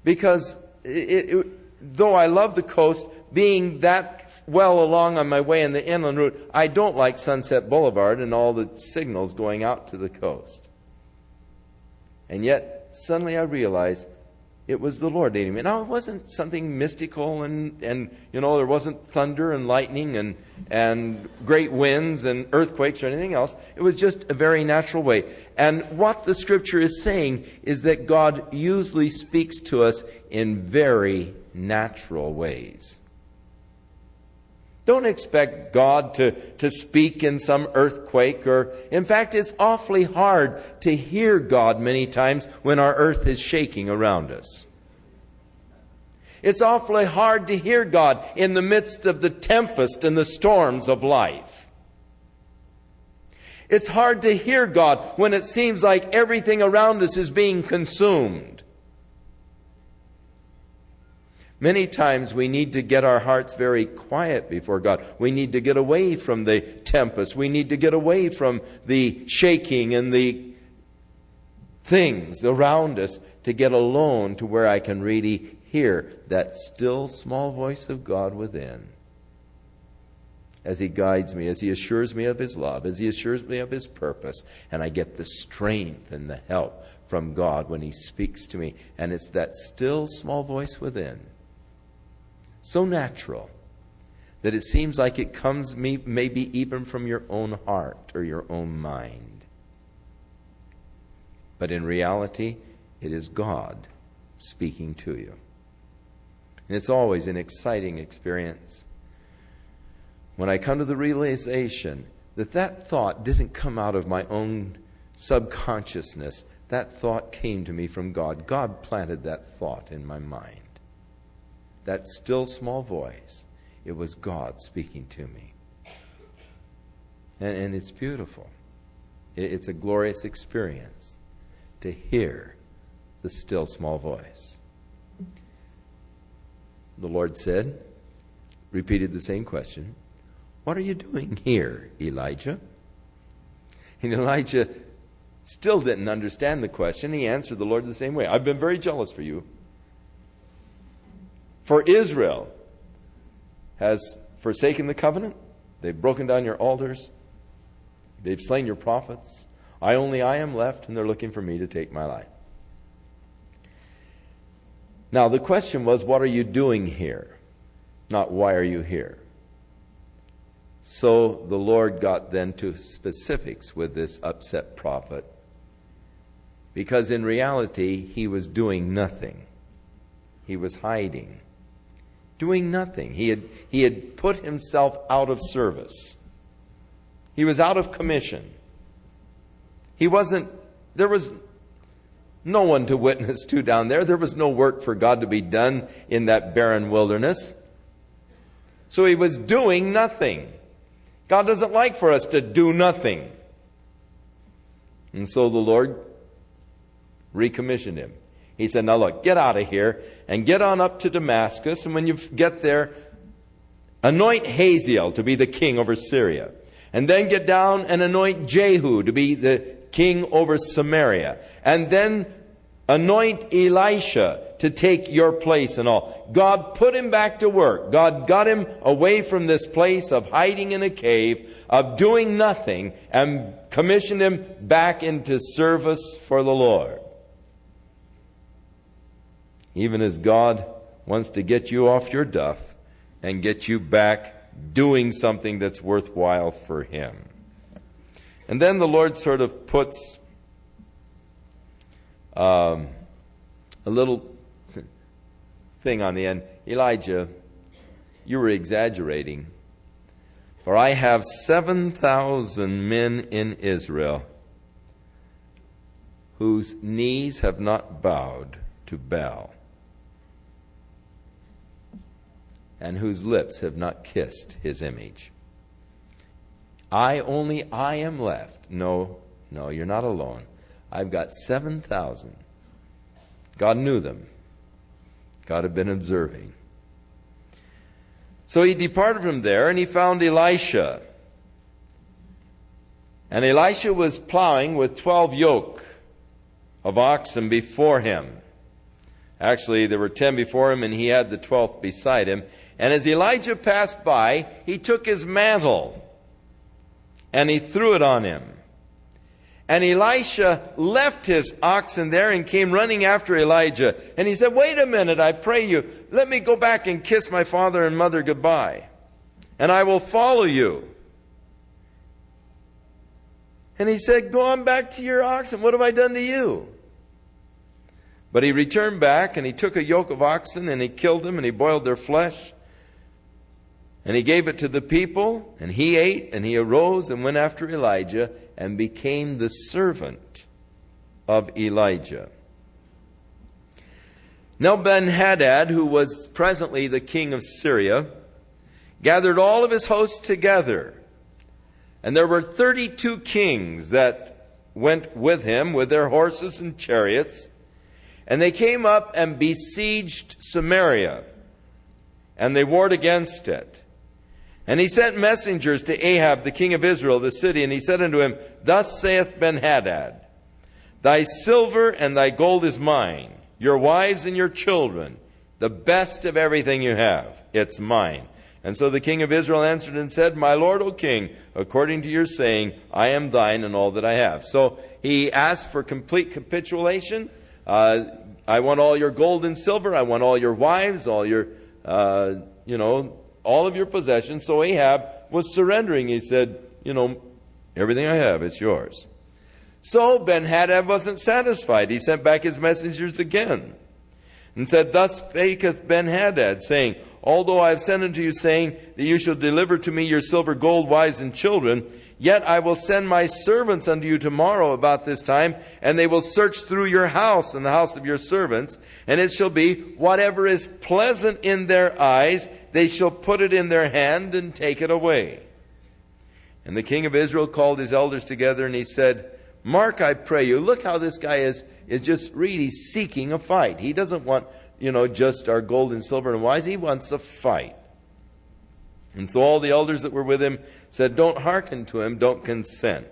Because though I love the coast, being that well along on my way in the inland route, I don't like Sunset Boulevard and all the signals going out to the coast. And yet, suddenly I realized it was the Lord leading me. Now, it wasn't something mystical and you know, there wasn't thunder and lightning and great winds and earthquakes or anything else. It was just a very natural way. And what the Scripture is saying is that God usually speaks to us in very natural ways. Don't expect God to speak in some earthquake or, in fact, it's awfully hard to hear God many times when our earth is shaking around us. It's awfully hard to hear God in the midst of the tempest and the storms of life. It's hard to hear God when it seems like everything around us is being consumed. Many times we need to get our hearts very quiet before God. We need to get away from the tempest. We need to get away from the shaking and the things around us to get alone to where I can really hear that still small voice of God within. As He guides me, as He assures me of His love, as He assures me of His purpose, and I get the strength and the help from God when He speaks to me. And it's that still small voice within. So natural that it seems like it comes maybe even from your own heart or your own mind. But in reality, it is God speaking to you. And it's always an exciting experience when I come to the realization that that thought didn't come out of my own subconsciousness. That thought came to me from God. God planted that thought in my mind. That still small voice, it was God speaking to me. And it's beautiful. It's a glorious experience to hear the still small voice. The Lord said, repeated the same question, "What are you doing here, Elijah?" And Elijah still didn't understand the question. He answered the Lord the same way. "I've been very jealous for you. For Israel has forsaken the covenant. They've broken down your altars. They've slain your prophets. I am left, and they're looking for me to take my life." Now, the question was, what are you doing here? Not why are you here? So the Lord got then to specifics with this upset prophet. Because in reality, he was doing nothing. He was hiding. Doing nothing. He had put himself out of service. He was out of commission. There was no one to witness to down there. There was no work for God to be done in that barren wilderness. So he was doing nothing. God doesn't like for us to do nothing. And so the Lord recommissioned him. He said, "Now look, get out of here and get on up to Damascus. And when you get there, anoint Hazael to be the king over Syria. And then get down and anoint Jehu to be the king over Samaria. And then anoint Elisha to take your place and all." God put him back to work. God got him away from this place of hiding in a cave, of doing nothing, and commissioned him back into service for the Lord. Even as God wants to get you off your duff and get you back doing something that's worthwhile for Him. And then the Lord sort of puts a little thing on the end. Elijah, you were exaggerating. For I have 7,000 men in Israel whose knees have not bowed to Baal, and whose lips have not kissed his image. I am left. No, you're not alone. I've got 7,000. God knew them. God had been observing. So he departed from there, and he found Elisha. And Elisha was plowing with 12 yoke of oxen before him. Actually, there were 10 before him, and he had the 12th beside him. And as Elijah passed by, he took his mantle, and he threw it on him. And Elisha left his oxen there and came running after Elijah. And he said, wait a minute, I pray you, let me go back and kiss my father and mother goodbye, and I will follow you. And he said, go on back to your oxen. What have I done to you? But he returned back, and he took a yoke of oxen, and he killed them, and he boiled their flesh. And he gave it to the people, and he ate, and he arose and went after Elijah and became the servant of Elijah. Now Ben-Hadad, who was presently the king of Syria, gathered all of his hosts together. And there were 32 kings that went with him with their horses and chariots. And they came up and besieged Samaria, and they warred against it. And he sent messengers to Ahab, the king of Israel, the city, and he said unto him, thus saith Ben-Hadad, thy silver and thy gold is mine, your wives and your children, the best of everything you have, it's mine. And so the king of Israel answered and said, my lord, O king, according to your saying, I am thine and all that I have. So he asked for complete capitulation. I want all your gold and silver. I want all your wives, all your, all of your possessions. So Ahab was surrendering. He said, everything I have, it's yours. So Ben-Hadad wasn't satisfied. He sent back his messengers again and said, thus spaketh Ben-Hadad, saying, although I have sent unto you, saying that you shall deliver to me your silver, gold, wives, and children, yet I will send my servants unto you tomorrow about this time, and they will search through your house and the house of your servants, and it shall be, whatever is pleasant in their eyes, they shall put it in their hand and take it away. And the king of Israel called his elders together, and he said, mark, I pray you, look how this guy is just really seeking a fight. He doesn't want, just our gold and silver and wives. He wants a fight. And so all the elders that were with him said, don't hearken to him, don't consent.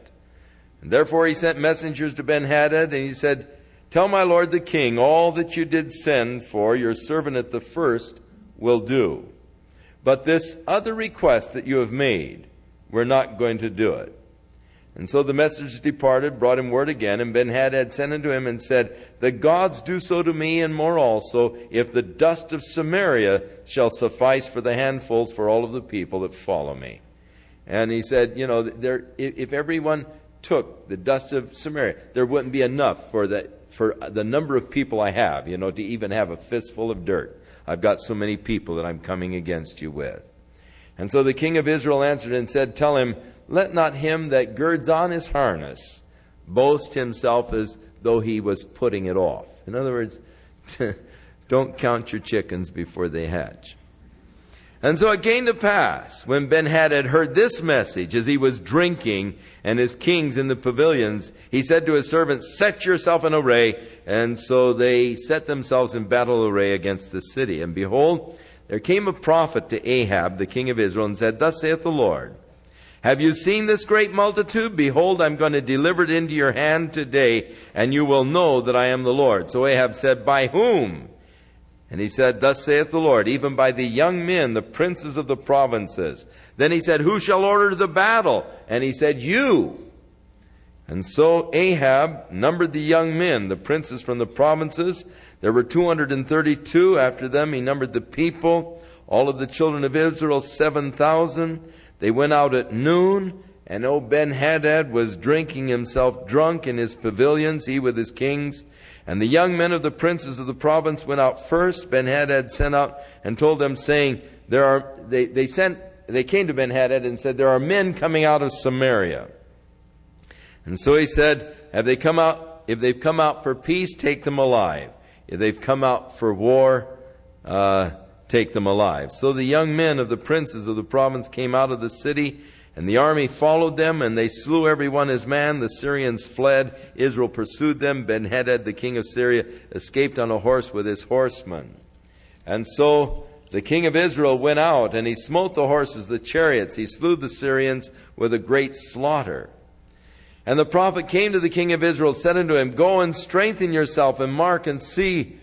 And therefore he sent messengers to Ben-Hadad, and he said, tell my lord the king, all that you did send for, your servant at the first will do. But this other request that you have made, we're not going to do it. And so the messengers departed, brought him word again, and Ben-Hadad sent unto him and said, the gods do so to me and more also, if the dust of Samaria shall suffice for the handfuls for all of the people that follow me. And he said, if everyone took the dust of Samaria, there wouldn't be enough for the number of people I have, to even have a fistful of dirt. I've got so many people that I'm coming against you with. And so the king of Israel answered and said, tell him, let not him that girds on his harness boast himself as though he was putting it off. In other words, don't count your chickens before they hatch. And so it came to pass, when Ben-Hadad heard this message, as he was drinking and his kings in the pavilions, he said to his servants, set yourself in array. And so they set themselves in battle array against the city. And behold, there came a prophet to Ahab, the king of Israel, and said, thus saith the Lord, have you seen this great multitude? Behold, I'm going to deliver it into your hand today, and you will know that I am the Lord. So Ahab said, by whom? And he said, thus saith the Lord, even by the young men, the princes of the provinces. Then he said, who shall order the battle? And he said, you. And so Ahab numbered the young men, the princes from the provinces. There were 232. After them he numbered the people, all of the children of Israel, 7,000. They went out at noon, and Ben-Hadad was drinking himself drunk in his pavilions, he with his kings. And the young men of the princes of the province went out first. Ben-Hadad sent out and told them, saying, they came to Ben-Hadad and said, there are men coming out of Samaria. And so he said, if they've come out for peace, take them alive. If they've come out for war, take them alive. So the young men of the princes of the province came out of the city, and the army followed them, and they slew every one his man. The Syrians fled. Israel pursued them. Ben-Hadad, the king of Syria, escaped on a horse with his horsemen. And so the king of Israel went out, and he smote the horses, the chariots. He slew the Syrians with a great slaughter. And the prophet came to the king of Israel, said unto him, go and strengthen yourself, and mark and see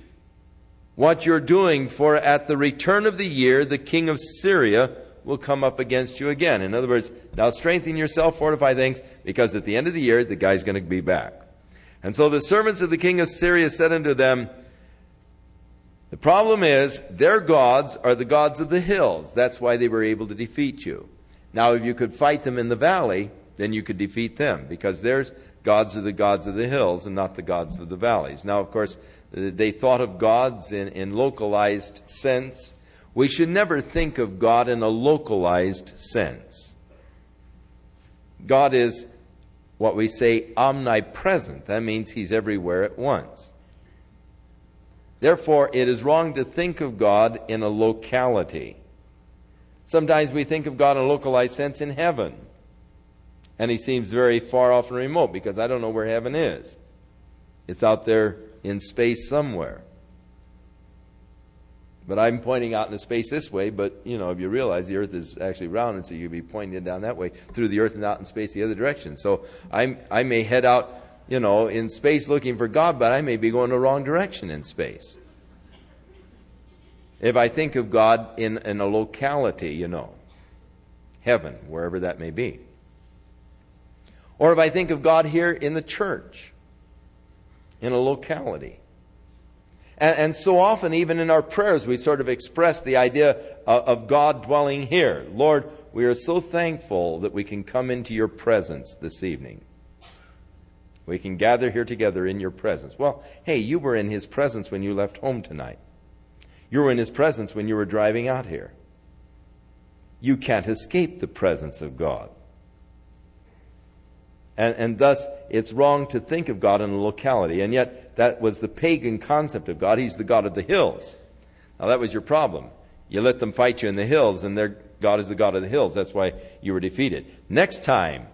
what you're doing, for at the return of the year, the king of Syria will come up against you again. In other words, now strengthen yourself, fortify things, because at the end of the year, the guy's going to be back. And so the servants of the king of Syria said unto them, the problem is, their gods are the gods of the hills. That's why they were able to defeat you. Now, if you could fight them in the valley, then you could defeat them, because their gods are the gods of the hills and not the gods of the valleys. Now, of course, they thought of gods in localized sense. We should never think of God in a localized sense. God is what we say omnipresent. That means He's everywhere at once. Therefore, it is wrong to think of God in a locality. Sometimes we think of God in a localized sense in heaven. And He seems very far off and remote, because I don't know where heaven is. It's out there in space somewhere. But I'm pointing out into space this way, but, if you realize the earth is actually round, and so you'd be pointing it down that way through the earth and out in space the other direction. So I may head out, in space looking for God, but I may be going the wrong direction in space. If I think of God in a locality, heaven, wherever that may be. Or if I think of God here in the church, in a locality. And so often, even in our prayers, we sort of express the idea of God dwelling here. Lord, we are so thankful that we can come into your presence this evening. We can gather here together in your presence. Well, hey, you were in His presence when you left home tonight. You were in His presence when you were driving out here. You can't escape the presence of God. And thus, it's wrong to think of God in a locality. And yet, that was the pagan concept of God. He's the God of the hills. Now, that was your problem. You let them fight you in the hills, and their God is the God of the hills. That's why you were defeated. Next time,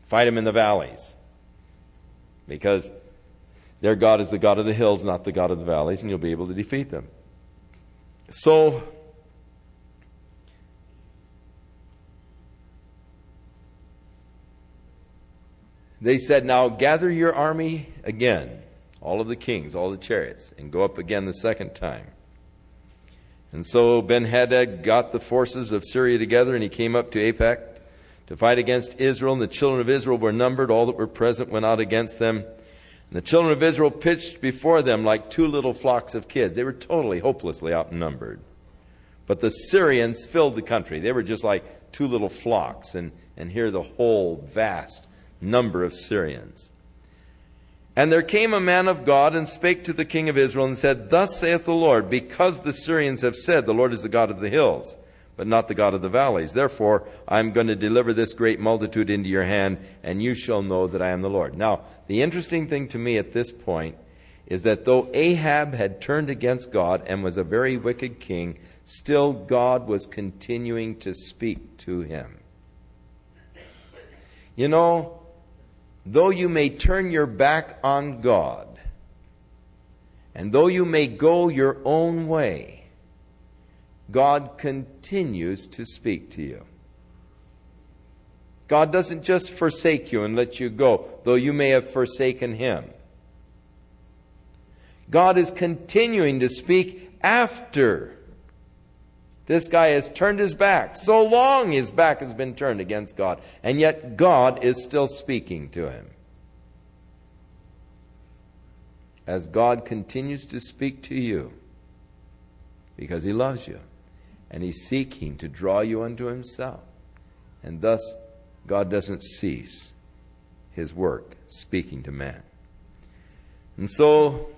fight them in the valleys. Because their God is the God of the hills, not the God of the valleys, and you'll be able to defeat them. So, they said, now gather your army again, all of the kings, all the chariots, and go up again the second time. And so Ben-Hadad got the forces of Syria together, and he came up to Aphek to fight against Israel. And the children of Israel were numbered. All that were present went out against them. And the children of Israel pitched before them like two little flocks of kids. They were totally, hopelessly outnumbered. But the Syrians filled the country. They were just like two little flocks. And here the whole vast number of Syrians. And there came a man of God and spake to the king of Israel and said, thus saith the Lord, because the Syrians have said, the Lord is the God of the hills, but not the God of the valleys. Therefore, I am going to deliver this great multitude into your hand, and you shall know that I am the Lord. Now, the interesting thing to me at this point is that though Ahab had turned against God and was a very wicked king, still God was continuing to speak to him. Though you may turn your back on God, and though you may go your own way, God continues to speak to you. God doesn't just forsake you and let you go, though you may have forsaken Him. God is continuing to speak after this guy has turned his back. So long his back has been turned against God. And yet God is still speaking to him. As God continues to speak to you, because He loves you, and He's seeking to draw you unto Himself. And thus, God doesn't cease His work speaking to man. And so,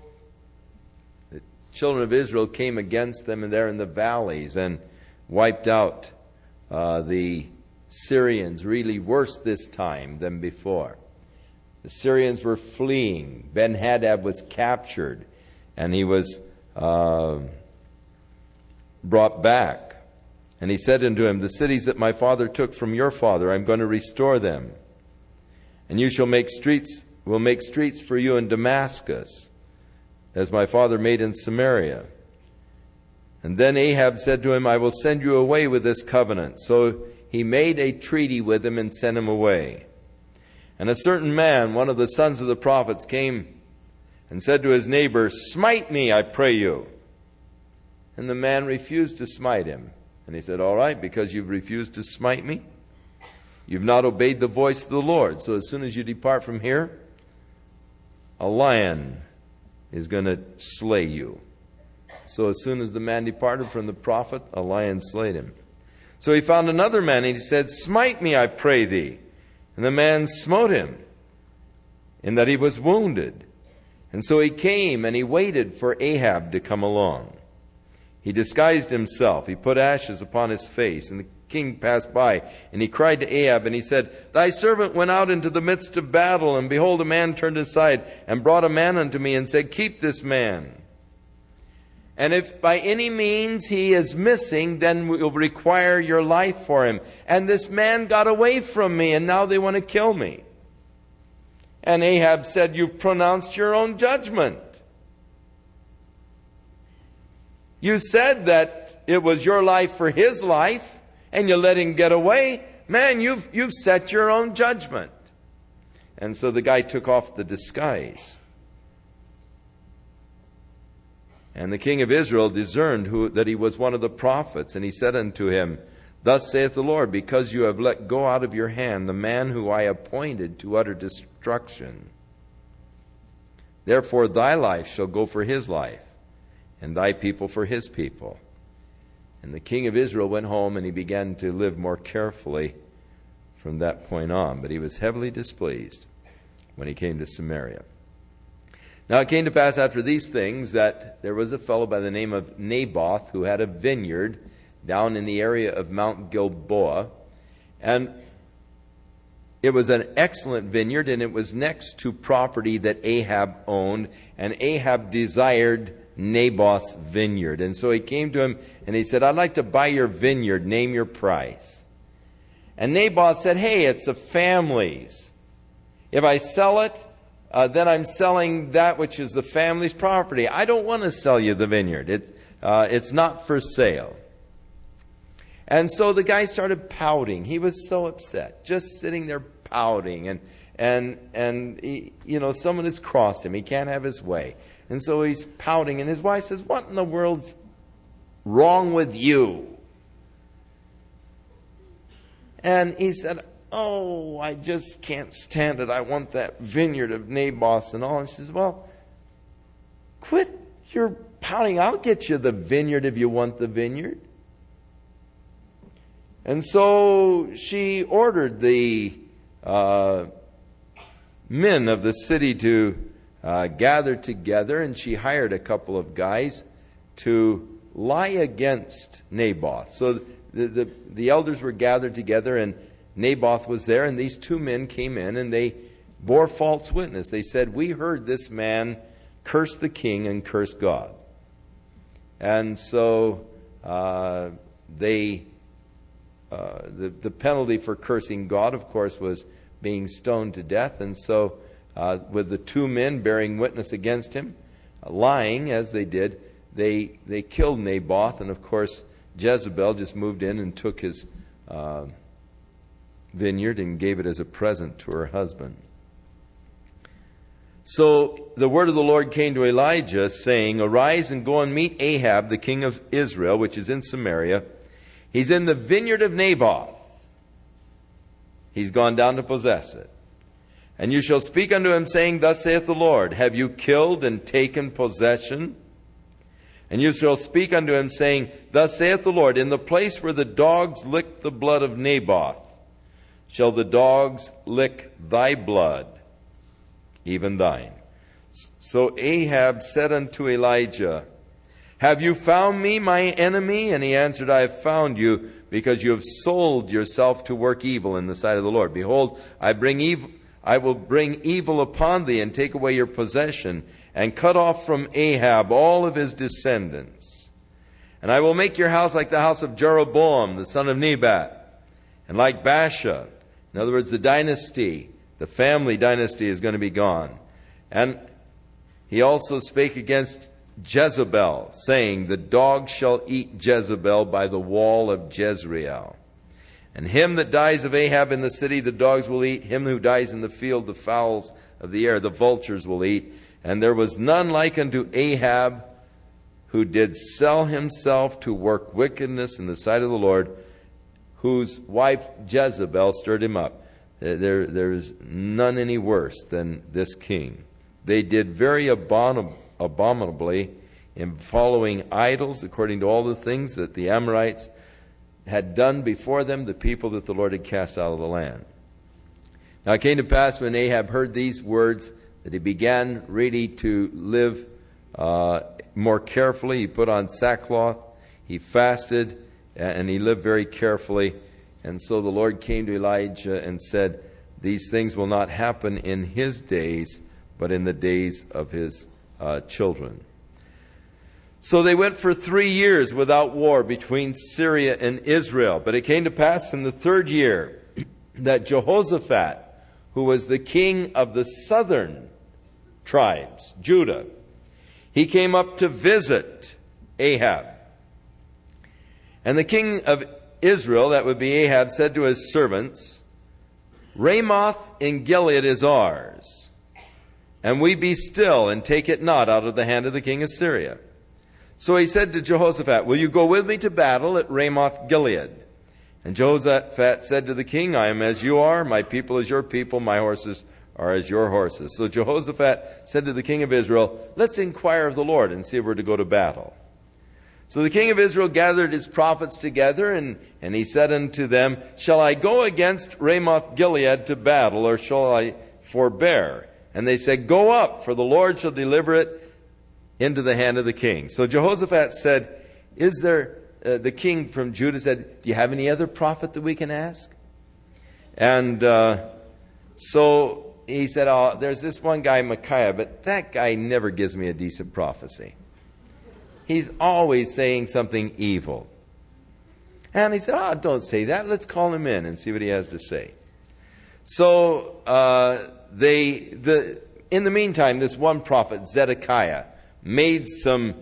children of Israel came against them, and there in the valleys, and wiped out the Syrians, really worse this time than before. The Syrians were fleeing. Ben-Hadad was captured, and he was brought back. And he said unto him, the cities that my father took from your father, I'm going to restore them. And you shall will make streets for you in Damascus, as my father made in Samaria. And then Ahab said to him, I will send you away with this covenant. So he made a treaty with him and sent him away. And a certain man, one of the sons of the prophets, came and said to his neighbor, smite me, I pray you. And the man refused to smite him. And he said, all right, because you've refused to smite me, you've not obeyed the voice of the Lord. So as soon as you depart from here, a lion is going to slay you. So as soon as the man departed from the prophet, a lion slayed him. So he found another man, and he said, smite me, I pray thee. And the man smote him, in that he was wounded. And so he came, and he waited for Ahab to come along. He disguised himself. He put ashes upon his face. And the king passed by, and he cried to Ahab, and he said, thy servant went out into the midst of battle, and behold, a man turned aside, and brought a man unto me, and said, keep this man. And if by any means he is missing, then we'll require your life for him. And this man got away from me, and now they want to kill me. And Ahab said, you've pronounced your own judgment. You said that it was your life for his life, and you let him get away. Man, you've set your own judgment. And so the guy took off the disguise. And the king of Israel discerned that he was one of the prophets. And he said unto him, thus saith the Lord, because you have let go out of your hand the man who I appointed to utter destruction, therefore thy life shall go for his life, and thy people for his people. And the king of Israel went home, and he began to live more carefully from that point on. But he was heavily displeased when he came to Samaria. Now it came to pass after these things that there was a fellow by the name of Naboth who had a vineyard down in the area of Mount Gilboa. And it was an excellent vineyard, and it was next to property that Ahab owned. And Ahab desired Naboth's vineyard. And so he came to him and he said, I'd like to buy your vineyard. Name your price. And Naboth said, hey, it's the family's. If I sell it, then I'm selling that which is the family's property. I don't want to sell you the vineyard. It's not for sale. And so the guy started pouting. He was so upset, just sitting there pouting. And he, someone has crossed him. He can't have his way. And so he's pouting. And his wife says, what in the world's wrong with you? And he said, oh, I just can't stand it. I want that vineyard of Naboth's and all. And she says, well, quit your pouting. I'll get you the vineyard if you want the vineyard. And so she ordered the men of the city to gather together, and she hired a couple of guys to lie against Naboth. So the elders were gathered together, and Naboth was there, and these two men came in, and they bore false witness. They said, we heard this man curse the king and curse God. And so the penalty for cursing God, of course, was being stoned to death. And so with the two men bearing witness against him, lying as they did, they killed Naboth. And of course, Jezebel just moved in and took his vineyard and gave it as a present to her husband. So the word of the Lord came to Elijah, saying, arise and go and meet Ahab, the king of Israel, which is in Samaria. He's in the vineyard of Naboth. He's gone down to possess it. And you shall speak unto him, saying, thus saith the Lord, have you killed and taken possession? And you shall speak unto him, saying, thus saith the Lord, in the place where the dogs licked the blood of Naboth, shall the dogs lick thy blood, even thine. So Ahab said unto Elijah, Have you found me, my enemy? And he answered, I have found you, because you have sold yourself to work evil in the sight of the Lord. Behold, I will bring evil upon thee, and take away your possession, and cut off from Ahab all of his descendants. And I will make your house like the house of Jeroboam, the son of Nebat, and like Baasha. In other words, the dynasty, the family dynasty is going to be gone. And he also spake against Jezebel, saying, the dog shall eat Jezebel by the wall of Jezreel. And him that dies of Ahab in the city, the dogs will eat. Him who dies in the field, the fowls of the air, the vultures will eat. And there was none like unto Ahab, who did sell himself to work wickedness in the sight of the Lord, whose wife Jezebel stirred him up. There's none any worse than this king. They did very abominably in following idols, according to all the things that the Amorites had done before them, the people that the Lord had cast out of the land. Now it came to pass, when Ahab heard these words, that he began really to live more carefully. He put on sackcloth, he fasted, and he lived very carefully. And so the Lord came to Elijah and said, these things will not happen in his days, but in the days of his children. So they went for 3 years without war between Syria and Israel. But it came to pass in the 3rd year that Jehoshaphat, who was the king of the southern tribes, Judah, he came up to visit Ahab. And the king of Israel, that would be Ahab, said to his servants, Ramoth in Gilead is ours, and we be still, and take it not out of the hand of the king of Syria. So he said to Jehoshaphat, will you go with me to battle at Ramoth Gilead? And Jehoshaphat said to the king, I am as you are, my people as your people, my horses are as your horses. So Jehoshaphat said to the king of Israel, let's inquire of the Lord and see if we're to go to battle. So the king of Israel gathered his prophets together, and he said unto them, shall I go against Ramoth Gilead to battle, or shall I forbear? And they said, go up, for the Lord shall deliver it into the hand of the king. So Jehoshaphat said, is there, the king from Judah said, do you have any other prophet that we can ask? And so he said, oh, there's this one guy, Micaiah, but that guy never gives me a decent prophecy. He's always saying something evil. And he said, oh, don't say that. Let's call him in and see what he has to say. So in the meantime, this one prophet, Zedekiah, made some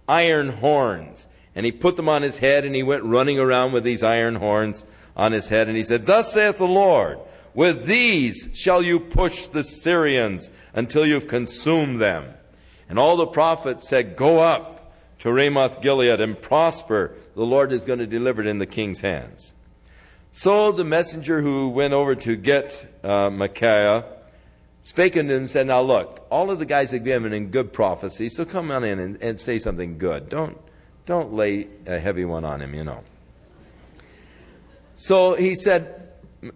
iron horns, and he put them on his head, and he went running around with these iron horns on his head, and he said, thus saith the Lord, with these shall you push the Syrians until you've consumed them. And all the prophets said, go up to Ramoth Gilead and prosper. The Lord is going to deliver it in the king's hands. So the messenger who went over to get Micaiah spake unto him and said, now look, all of the guys have given in good prophecy, so come on in and say something good. Don't lay a heavy one on him, you know. So he said,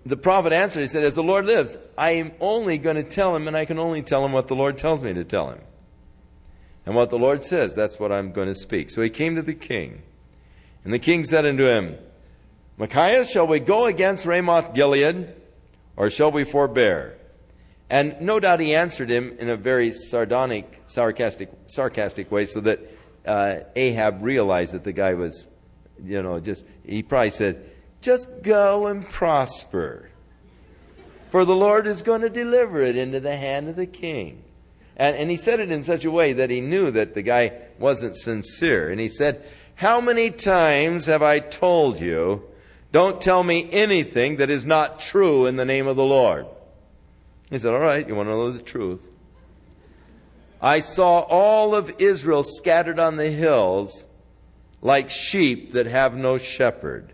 the prophet answered, he said, as the Lord lives, I am only going to tell him, and I can only tell him what the Lord tells me to tell him. And what the Lord says, that's what I'm going to speak. So he came to the king. And the king said unto him, Micaiah, shall we go against Ramoth Gilead, or shall we forbear? And no doubt he answered him in a very sarcastic way, so that Ahab realized that the guy was, he probably said, just go and prosper, for the Lord is going to deliver it into the hand of the king. And he said it in such a way that he knew that the guy wasn't sincere. And he said, how many times have I told you, don't tell me anything that is not true in the name of the Lord? He said, all right, you want to know the truth? I saw all of Israel scattered on the hills like sheep that have no shepherd.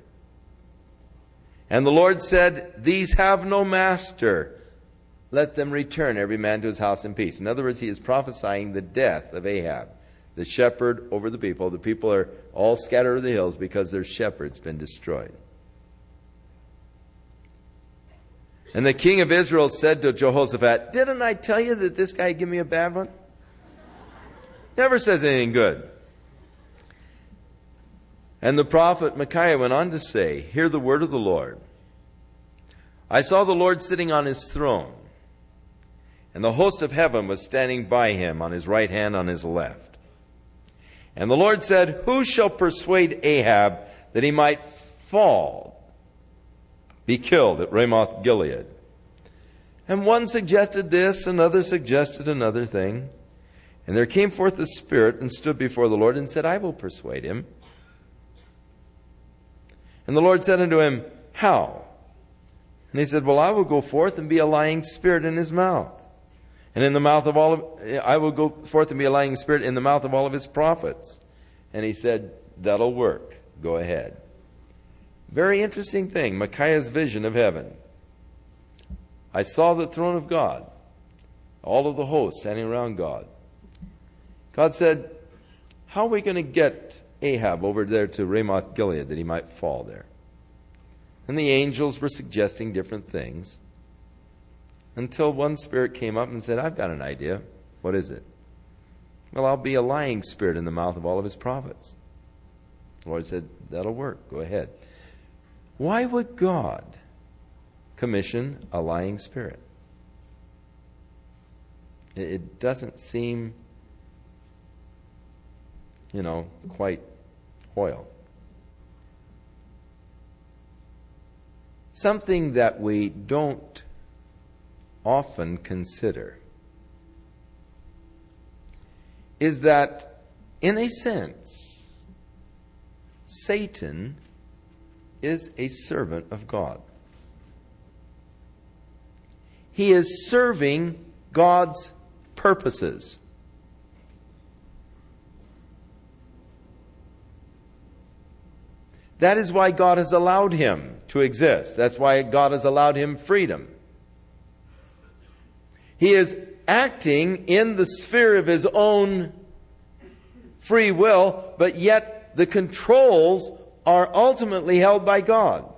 And the Lord said, these have no master. Let them return every man to his house in peace. In other words, he is prophesying the death of Ahab, the shepherd over the people. The people are all scattered over the hills because their shepherd's been destroyed. And the king of Israel said to Jehoshaphat, didn't I tell you that this guy gave me a bad one? Never says anything good. And the prophet Micaiah went on to say, "Hear the word of the Lord. I saw the Lord sitting on his throne, and the host of heaven was standing by him on his right hand, on his left. And the Lord said, Who shall persuade Ahab that he might fall, be killed at Ramoth Gilead?" And one suggested this, another suggested another thing. And there came forth the Spirit and stood before the Lord and said, "I will persuade him." And the Lord said unto him, "How?" And he said, "Well, I will go forth and be a lying spirit in his mouth. And in the mouth of I will go forth and be a lying spirit in the mouth of all of his prophets." And he said, "That'll work. Go ahead." Very interesting thing, Micaiah's vision of heaven. I saw the throne of God, all of the hosts standing around God. God said, "How are we going to get Ahab over there to Ramoth Gilead that he might fall there?" And the angels were suggesting different things, until one spirit came up and said, "I've got an idea." "What is it?" "Well, I'll be a lying spirit in the mouth of all of his prophets." The Lord said, "That'll work. Go ahead." Why would God commission a lying spirit? It doesn't seem, quite oil. Something that we don't often consider is that, in a sense, Satan is a servant of God. He is serving God's purposes. That is why God has allowed him to exist. That's why God has allowed him freedom. He is acting in the sphere of his own free will, but yet the controls are ultimately held by God.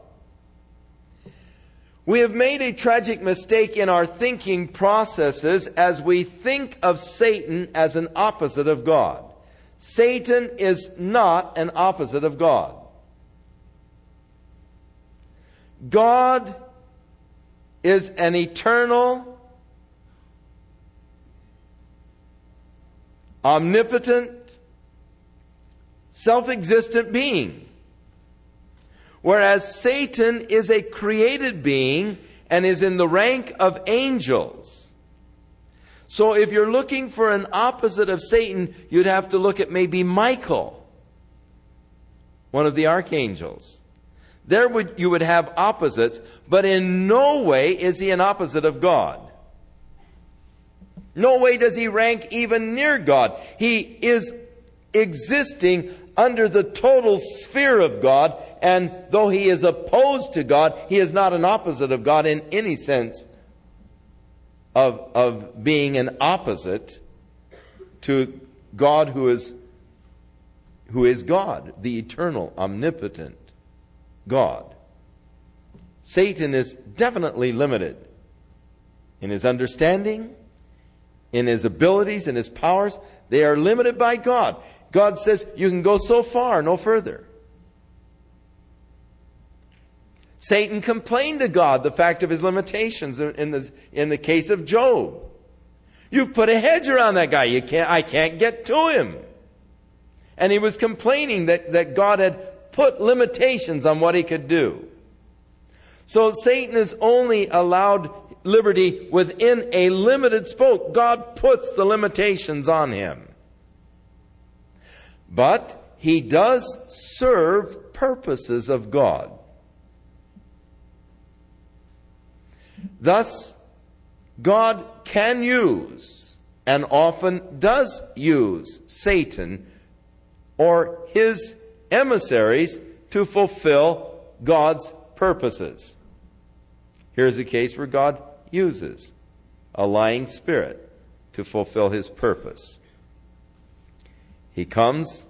We have made a tragic mistake in our thinking processes as we think of Satan as an opposite of God. Satan is not an opposite of God. God is an eternal, omnipotent, self-existent being. Whereas Satan is a created being and is in the rank of angels. So if you're looking for an opposite of Satan, you'd have to look at maybe Michael, one of the archangels. You would have opposites, but in no way is he an opposite of God. No way does he rank even near God. He is existing under the total sphere of God, and though he is opposed to God, he is not an opposite of God in any sense of being an opposite to God who is God, the eternal, omnipotent God. Satan is definitely limited in his understanding, in his abilities, in his powers. They are limited by God. God says you can go so far, no further. Satan complained to God the fact of his limitations in the case of Job. You've put a hedge around that guy. I can't get to him. And he was complaining that God had put limitations on what he could do. So Satan is only allowed liberty within a limited scope. God puts the limitations on him. But he does serve purposes of God. Thus, God can use, and often does use, Satan or his emissaries to fulfill God's purposes. Here's a case where God uses a lying spirit to fulfill his purpose. He comes,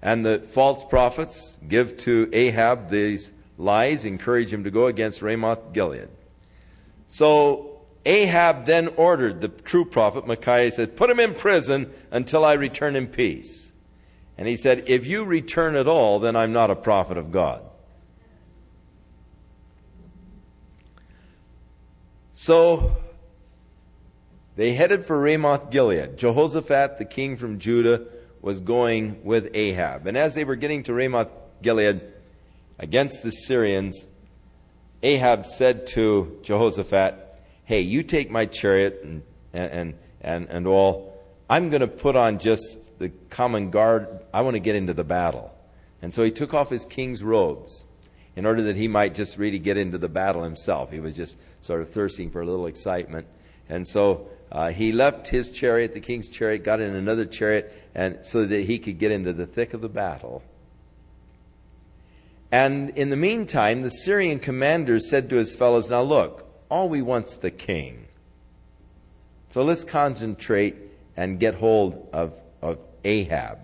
and the false prophets give to Ahab these lies, encourage him to go against Ramoth Gilead. So Ahab then ordered the true prophet Micaiah, said, "Put him in prison until I return in peace." And he said, if you return at all, then I'm not a prophet of God. So they headed for Ramoth Gilead. Jehoshaphat, the king from Judah, was going with Ahab. And as they were getting to Ramoth Gilead against the Syrians, Ahab said to Jehoshaphat, hey, you take my chariot and all. I'm going to put on just the common guard. I want to get into the battle. And so he took off his king's robes in order that he might just really get into the battle himself. He was just sort of thirsting for a little excitement. And so he left his chariot, the king's chariot, got in another chariot, and so that he could get into the thick of the battle. And in the meantime, the Syrian commander said to his fellows, now look, all we want's the king. So let's concentrate and get hold of Ahab.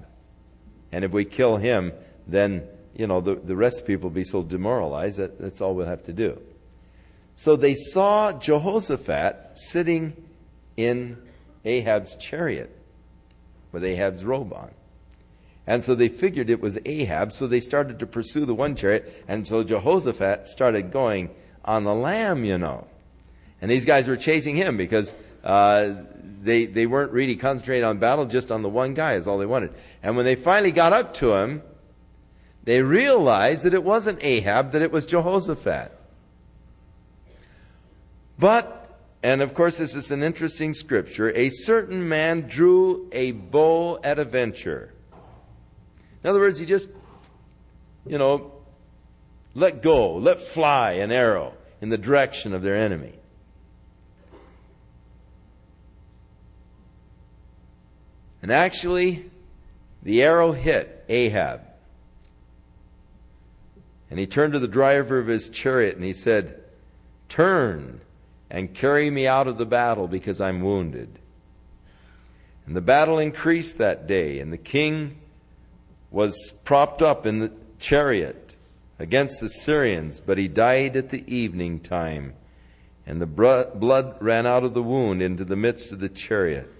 And if we kill him, then, the rest of the people will be so demoralized that that's all we'll have to do. So they saw Jehoshaphat sitting in Ahab's chariot with Ahab's robe on. And so they figured it was Ahab, so they started to pursue the one chariot, and so Jehoshaphat started going on the lamb, And these guys were chasing him because they weren't really concentrating on battle, just on the one guy is all they wanted. And when they finally got up to him, they realized that it wasn't Ahab, that it was Jehoshaphat. But, and of course this is an interesting scripture, a certain man drew a bow at a venture. In other words, he just, let go, let fly an arrow in the direction of their enemy. And actually, the arrow hit Ahab. And he turned to the driver of his chariot and he said, turn and carry me out of the battle because I'm wounded. And the battle increased that day, and the king was propped up in the chariot against the Syrians, but he died at the evening time, and the blood ran out of the wound into the midst of the chariot.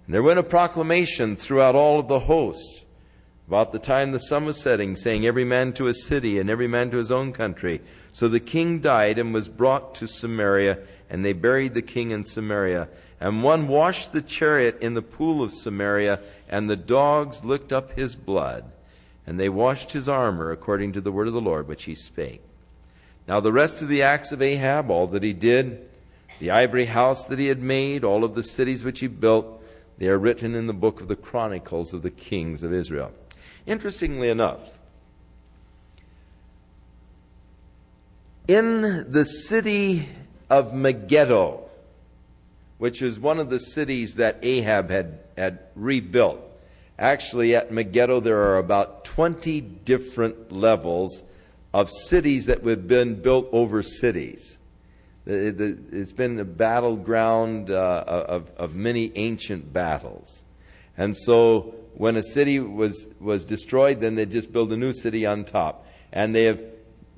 And there went a proclamation throughout all of the host about the time the sun was setting, saying, every man to his city and every man to his own country. So the king died and was brought to Samaria, and they buried the king in Samaria. And one washed the chariot in the pool of Samaria, and the dogs licked up his blood. And they washed his armor according to the word of the Lord, which he spake. Now the rest of the acts of Ahab, all that he did, the ivory house that he had made, all of the cities which he built, they are written in the book of the Chronicles of the kings of Israel. Interestingly enough, in the city of Megiddo, which is one of the cities that Ahab had rebuilt. Actually, at Megiddo, there are about 20 different levels of cities that have been built over cities. It's been a battleground of many ancient battles. And so when a city was destroyed, then they just build a new city on top. And they have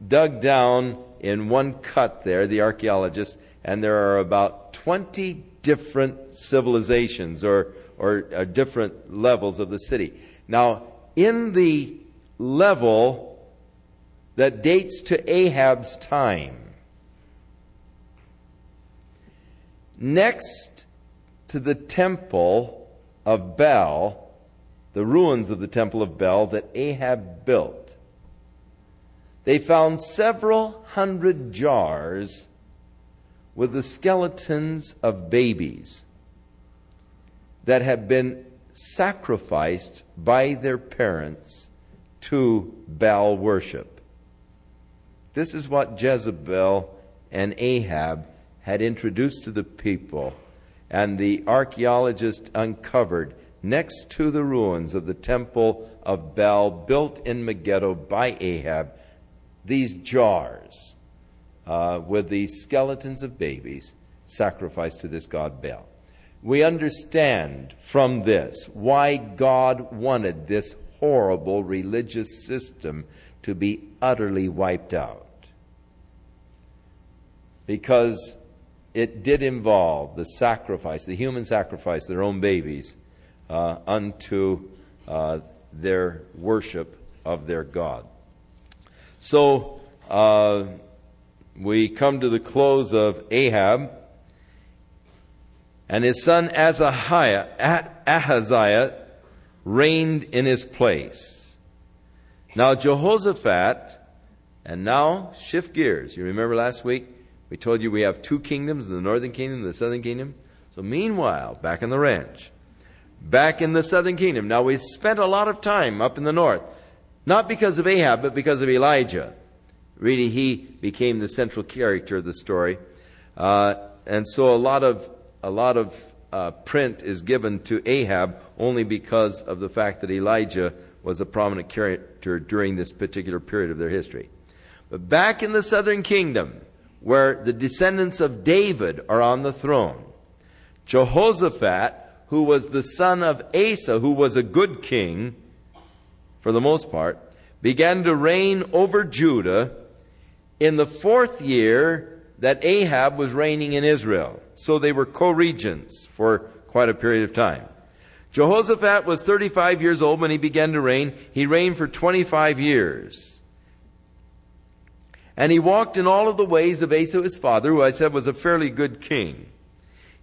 dug down in one cut there, the archaeologists, and there are about 20 different civilizations or different levels of the city. Now, in the level that dates to Ahab's time, next to the temple of Baal, the ruins of the temple of Baal that Ahab built, they found several hundred jars with the skeletons of babies that had been sacrificed by their parents to Baal worship. This is what Jezebel and Ahab had introduced to the people, and the archaeologists uncovered next to the ruins of the temple of Baal built in Megiddo by Ahab these jars with the skeletons of babies sacrificed to this god Baal. We understand from this why God wanted this horrible religious system to be utterly wiped out. Because it did involve the sacrifice, the human sacrifice of their own babies unto their worship of their God. So we come to the close of Ahab, and his son Ahaziah reigned in his place. Now Jehoshaphat, and now shift gears. You remember last week we told you we have two kingdoms, the northern kingdom and the southern kingdom. So meanwhile, back in the ranch, back in the southern kingdom. Now we spent a lot of time up in the north, not because of Ahab, but because of Elijah. Really, he became the central character of the story. And so a lot of print is given to Ahab only because of the fact that Elijah was a prominent character during this particular period of their history. But back in the southern kingdom, where the descendants of David are on the throne, Jehoshaphat, who was the son of Asa, who was a good king for the most part, began to reign over Judah in the 4th year that Ahab was reigning in Israel. So they were co-regents for quite a period of time. Jehoshaphat was 35 years old when he began to reign. He reigned for 25 years. And he walked in all of the ways of Asa his father, who I said was a fairly good king.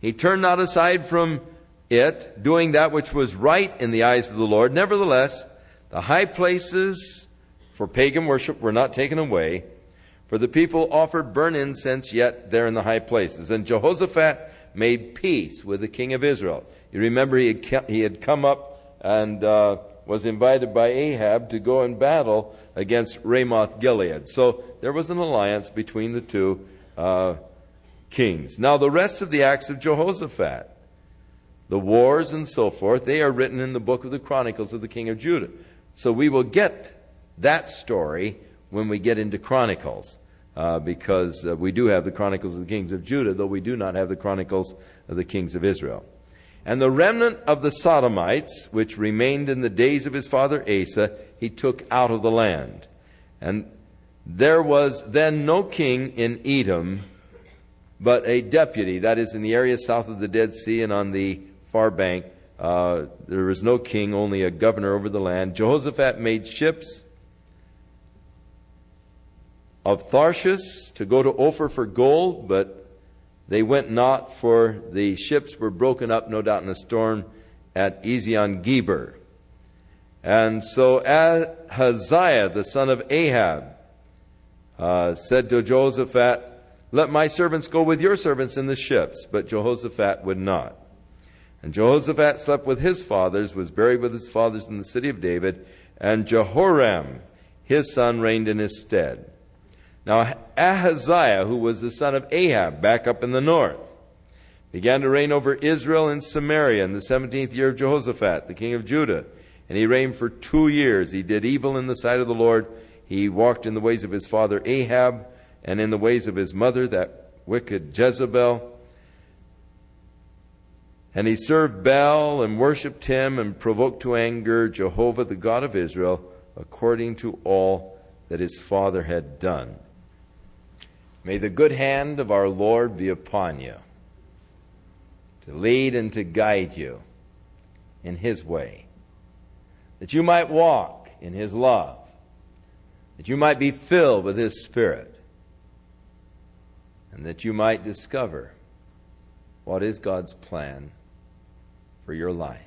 He turned not aside from it, doing that which was right in the eyes of the Lord. Nevertheless, the high places for pagan worship were not taken away, for the people offered burnt incense yet there in the high places. And Jehoshaphat made peace with the king of Israel. You remember he had come up and was invited by Ahab to go in battle against Ramoth Gilead. So there was an alliance between the two kings. Now the rest of the acts of Jehoshaphat, the wars and so forth, they are written in the book of the Chronicles of the king of Judah. So we will get that story when we get into Chronicles, because we do have the Chronicles of the kings of Judah, though we do not have the Chronicles of the kings of Israel. And the remnant of the Sodomites, which remained in the days of his father Asa, he took out of the land. And there was then no king in Edom, but a deputy, that is in the area south of the Dead Sea and on the far bank. There was no king, only a governor over the land. Jehoshaphat made ships of Tarshish to go to Ophir for gold, but they went not, for the ships were broken up, no doubt, in a storm at Ezion-Geber. And so Ahaziah, the son of Ahab, said to Jehoshaphat, "Let my servants go with your servants in the ships." But Jehoshaphat would not. And Jehoshaphat slept with his fathers, was buried with his fathers in the city of David, and Jehoram, his son, reigned in his stead. Now Ahaziah, who was the son of Ahab, back up in the north, began to reign over Israel and Samaria in the 17th year of Jehoshaphat, the king of Judah. And he reigned for 2 years. He did evil in the sight of the Lord. He walked in the ways of his father Ahab, and in the ways of his mother, that wicked Jezebel. And he served Baal and worshipped him and provoked to anger Jehovah, the God of Israel, according to all that his father had done. May the good hand of our Lord be upon you, to lead and to guide you in his way, that you might walk in his love, that you might be filled with his Spirit, and that you might discover what is God's plan for your life,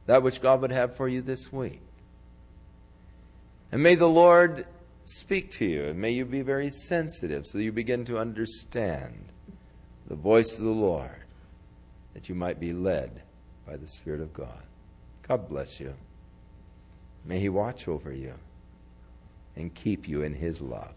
that which God would have for you this week. And may the Lord speak to you, and may you be very sensitive so that you begin to understand the voice of the Lord, that you might be led by the Spirit of God. God bless you. May he watch over you and keep you in his love.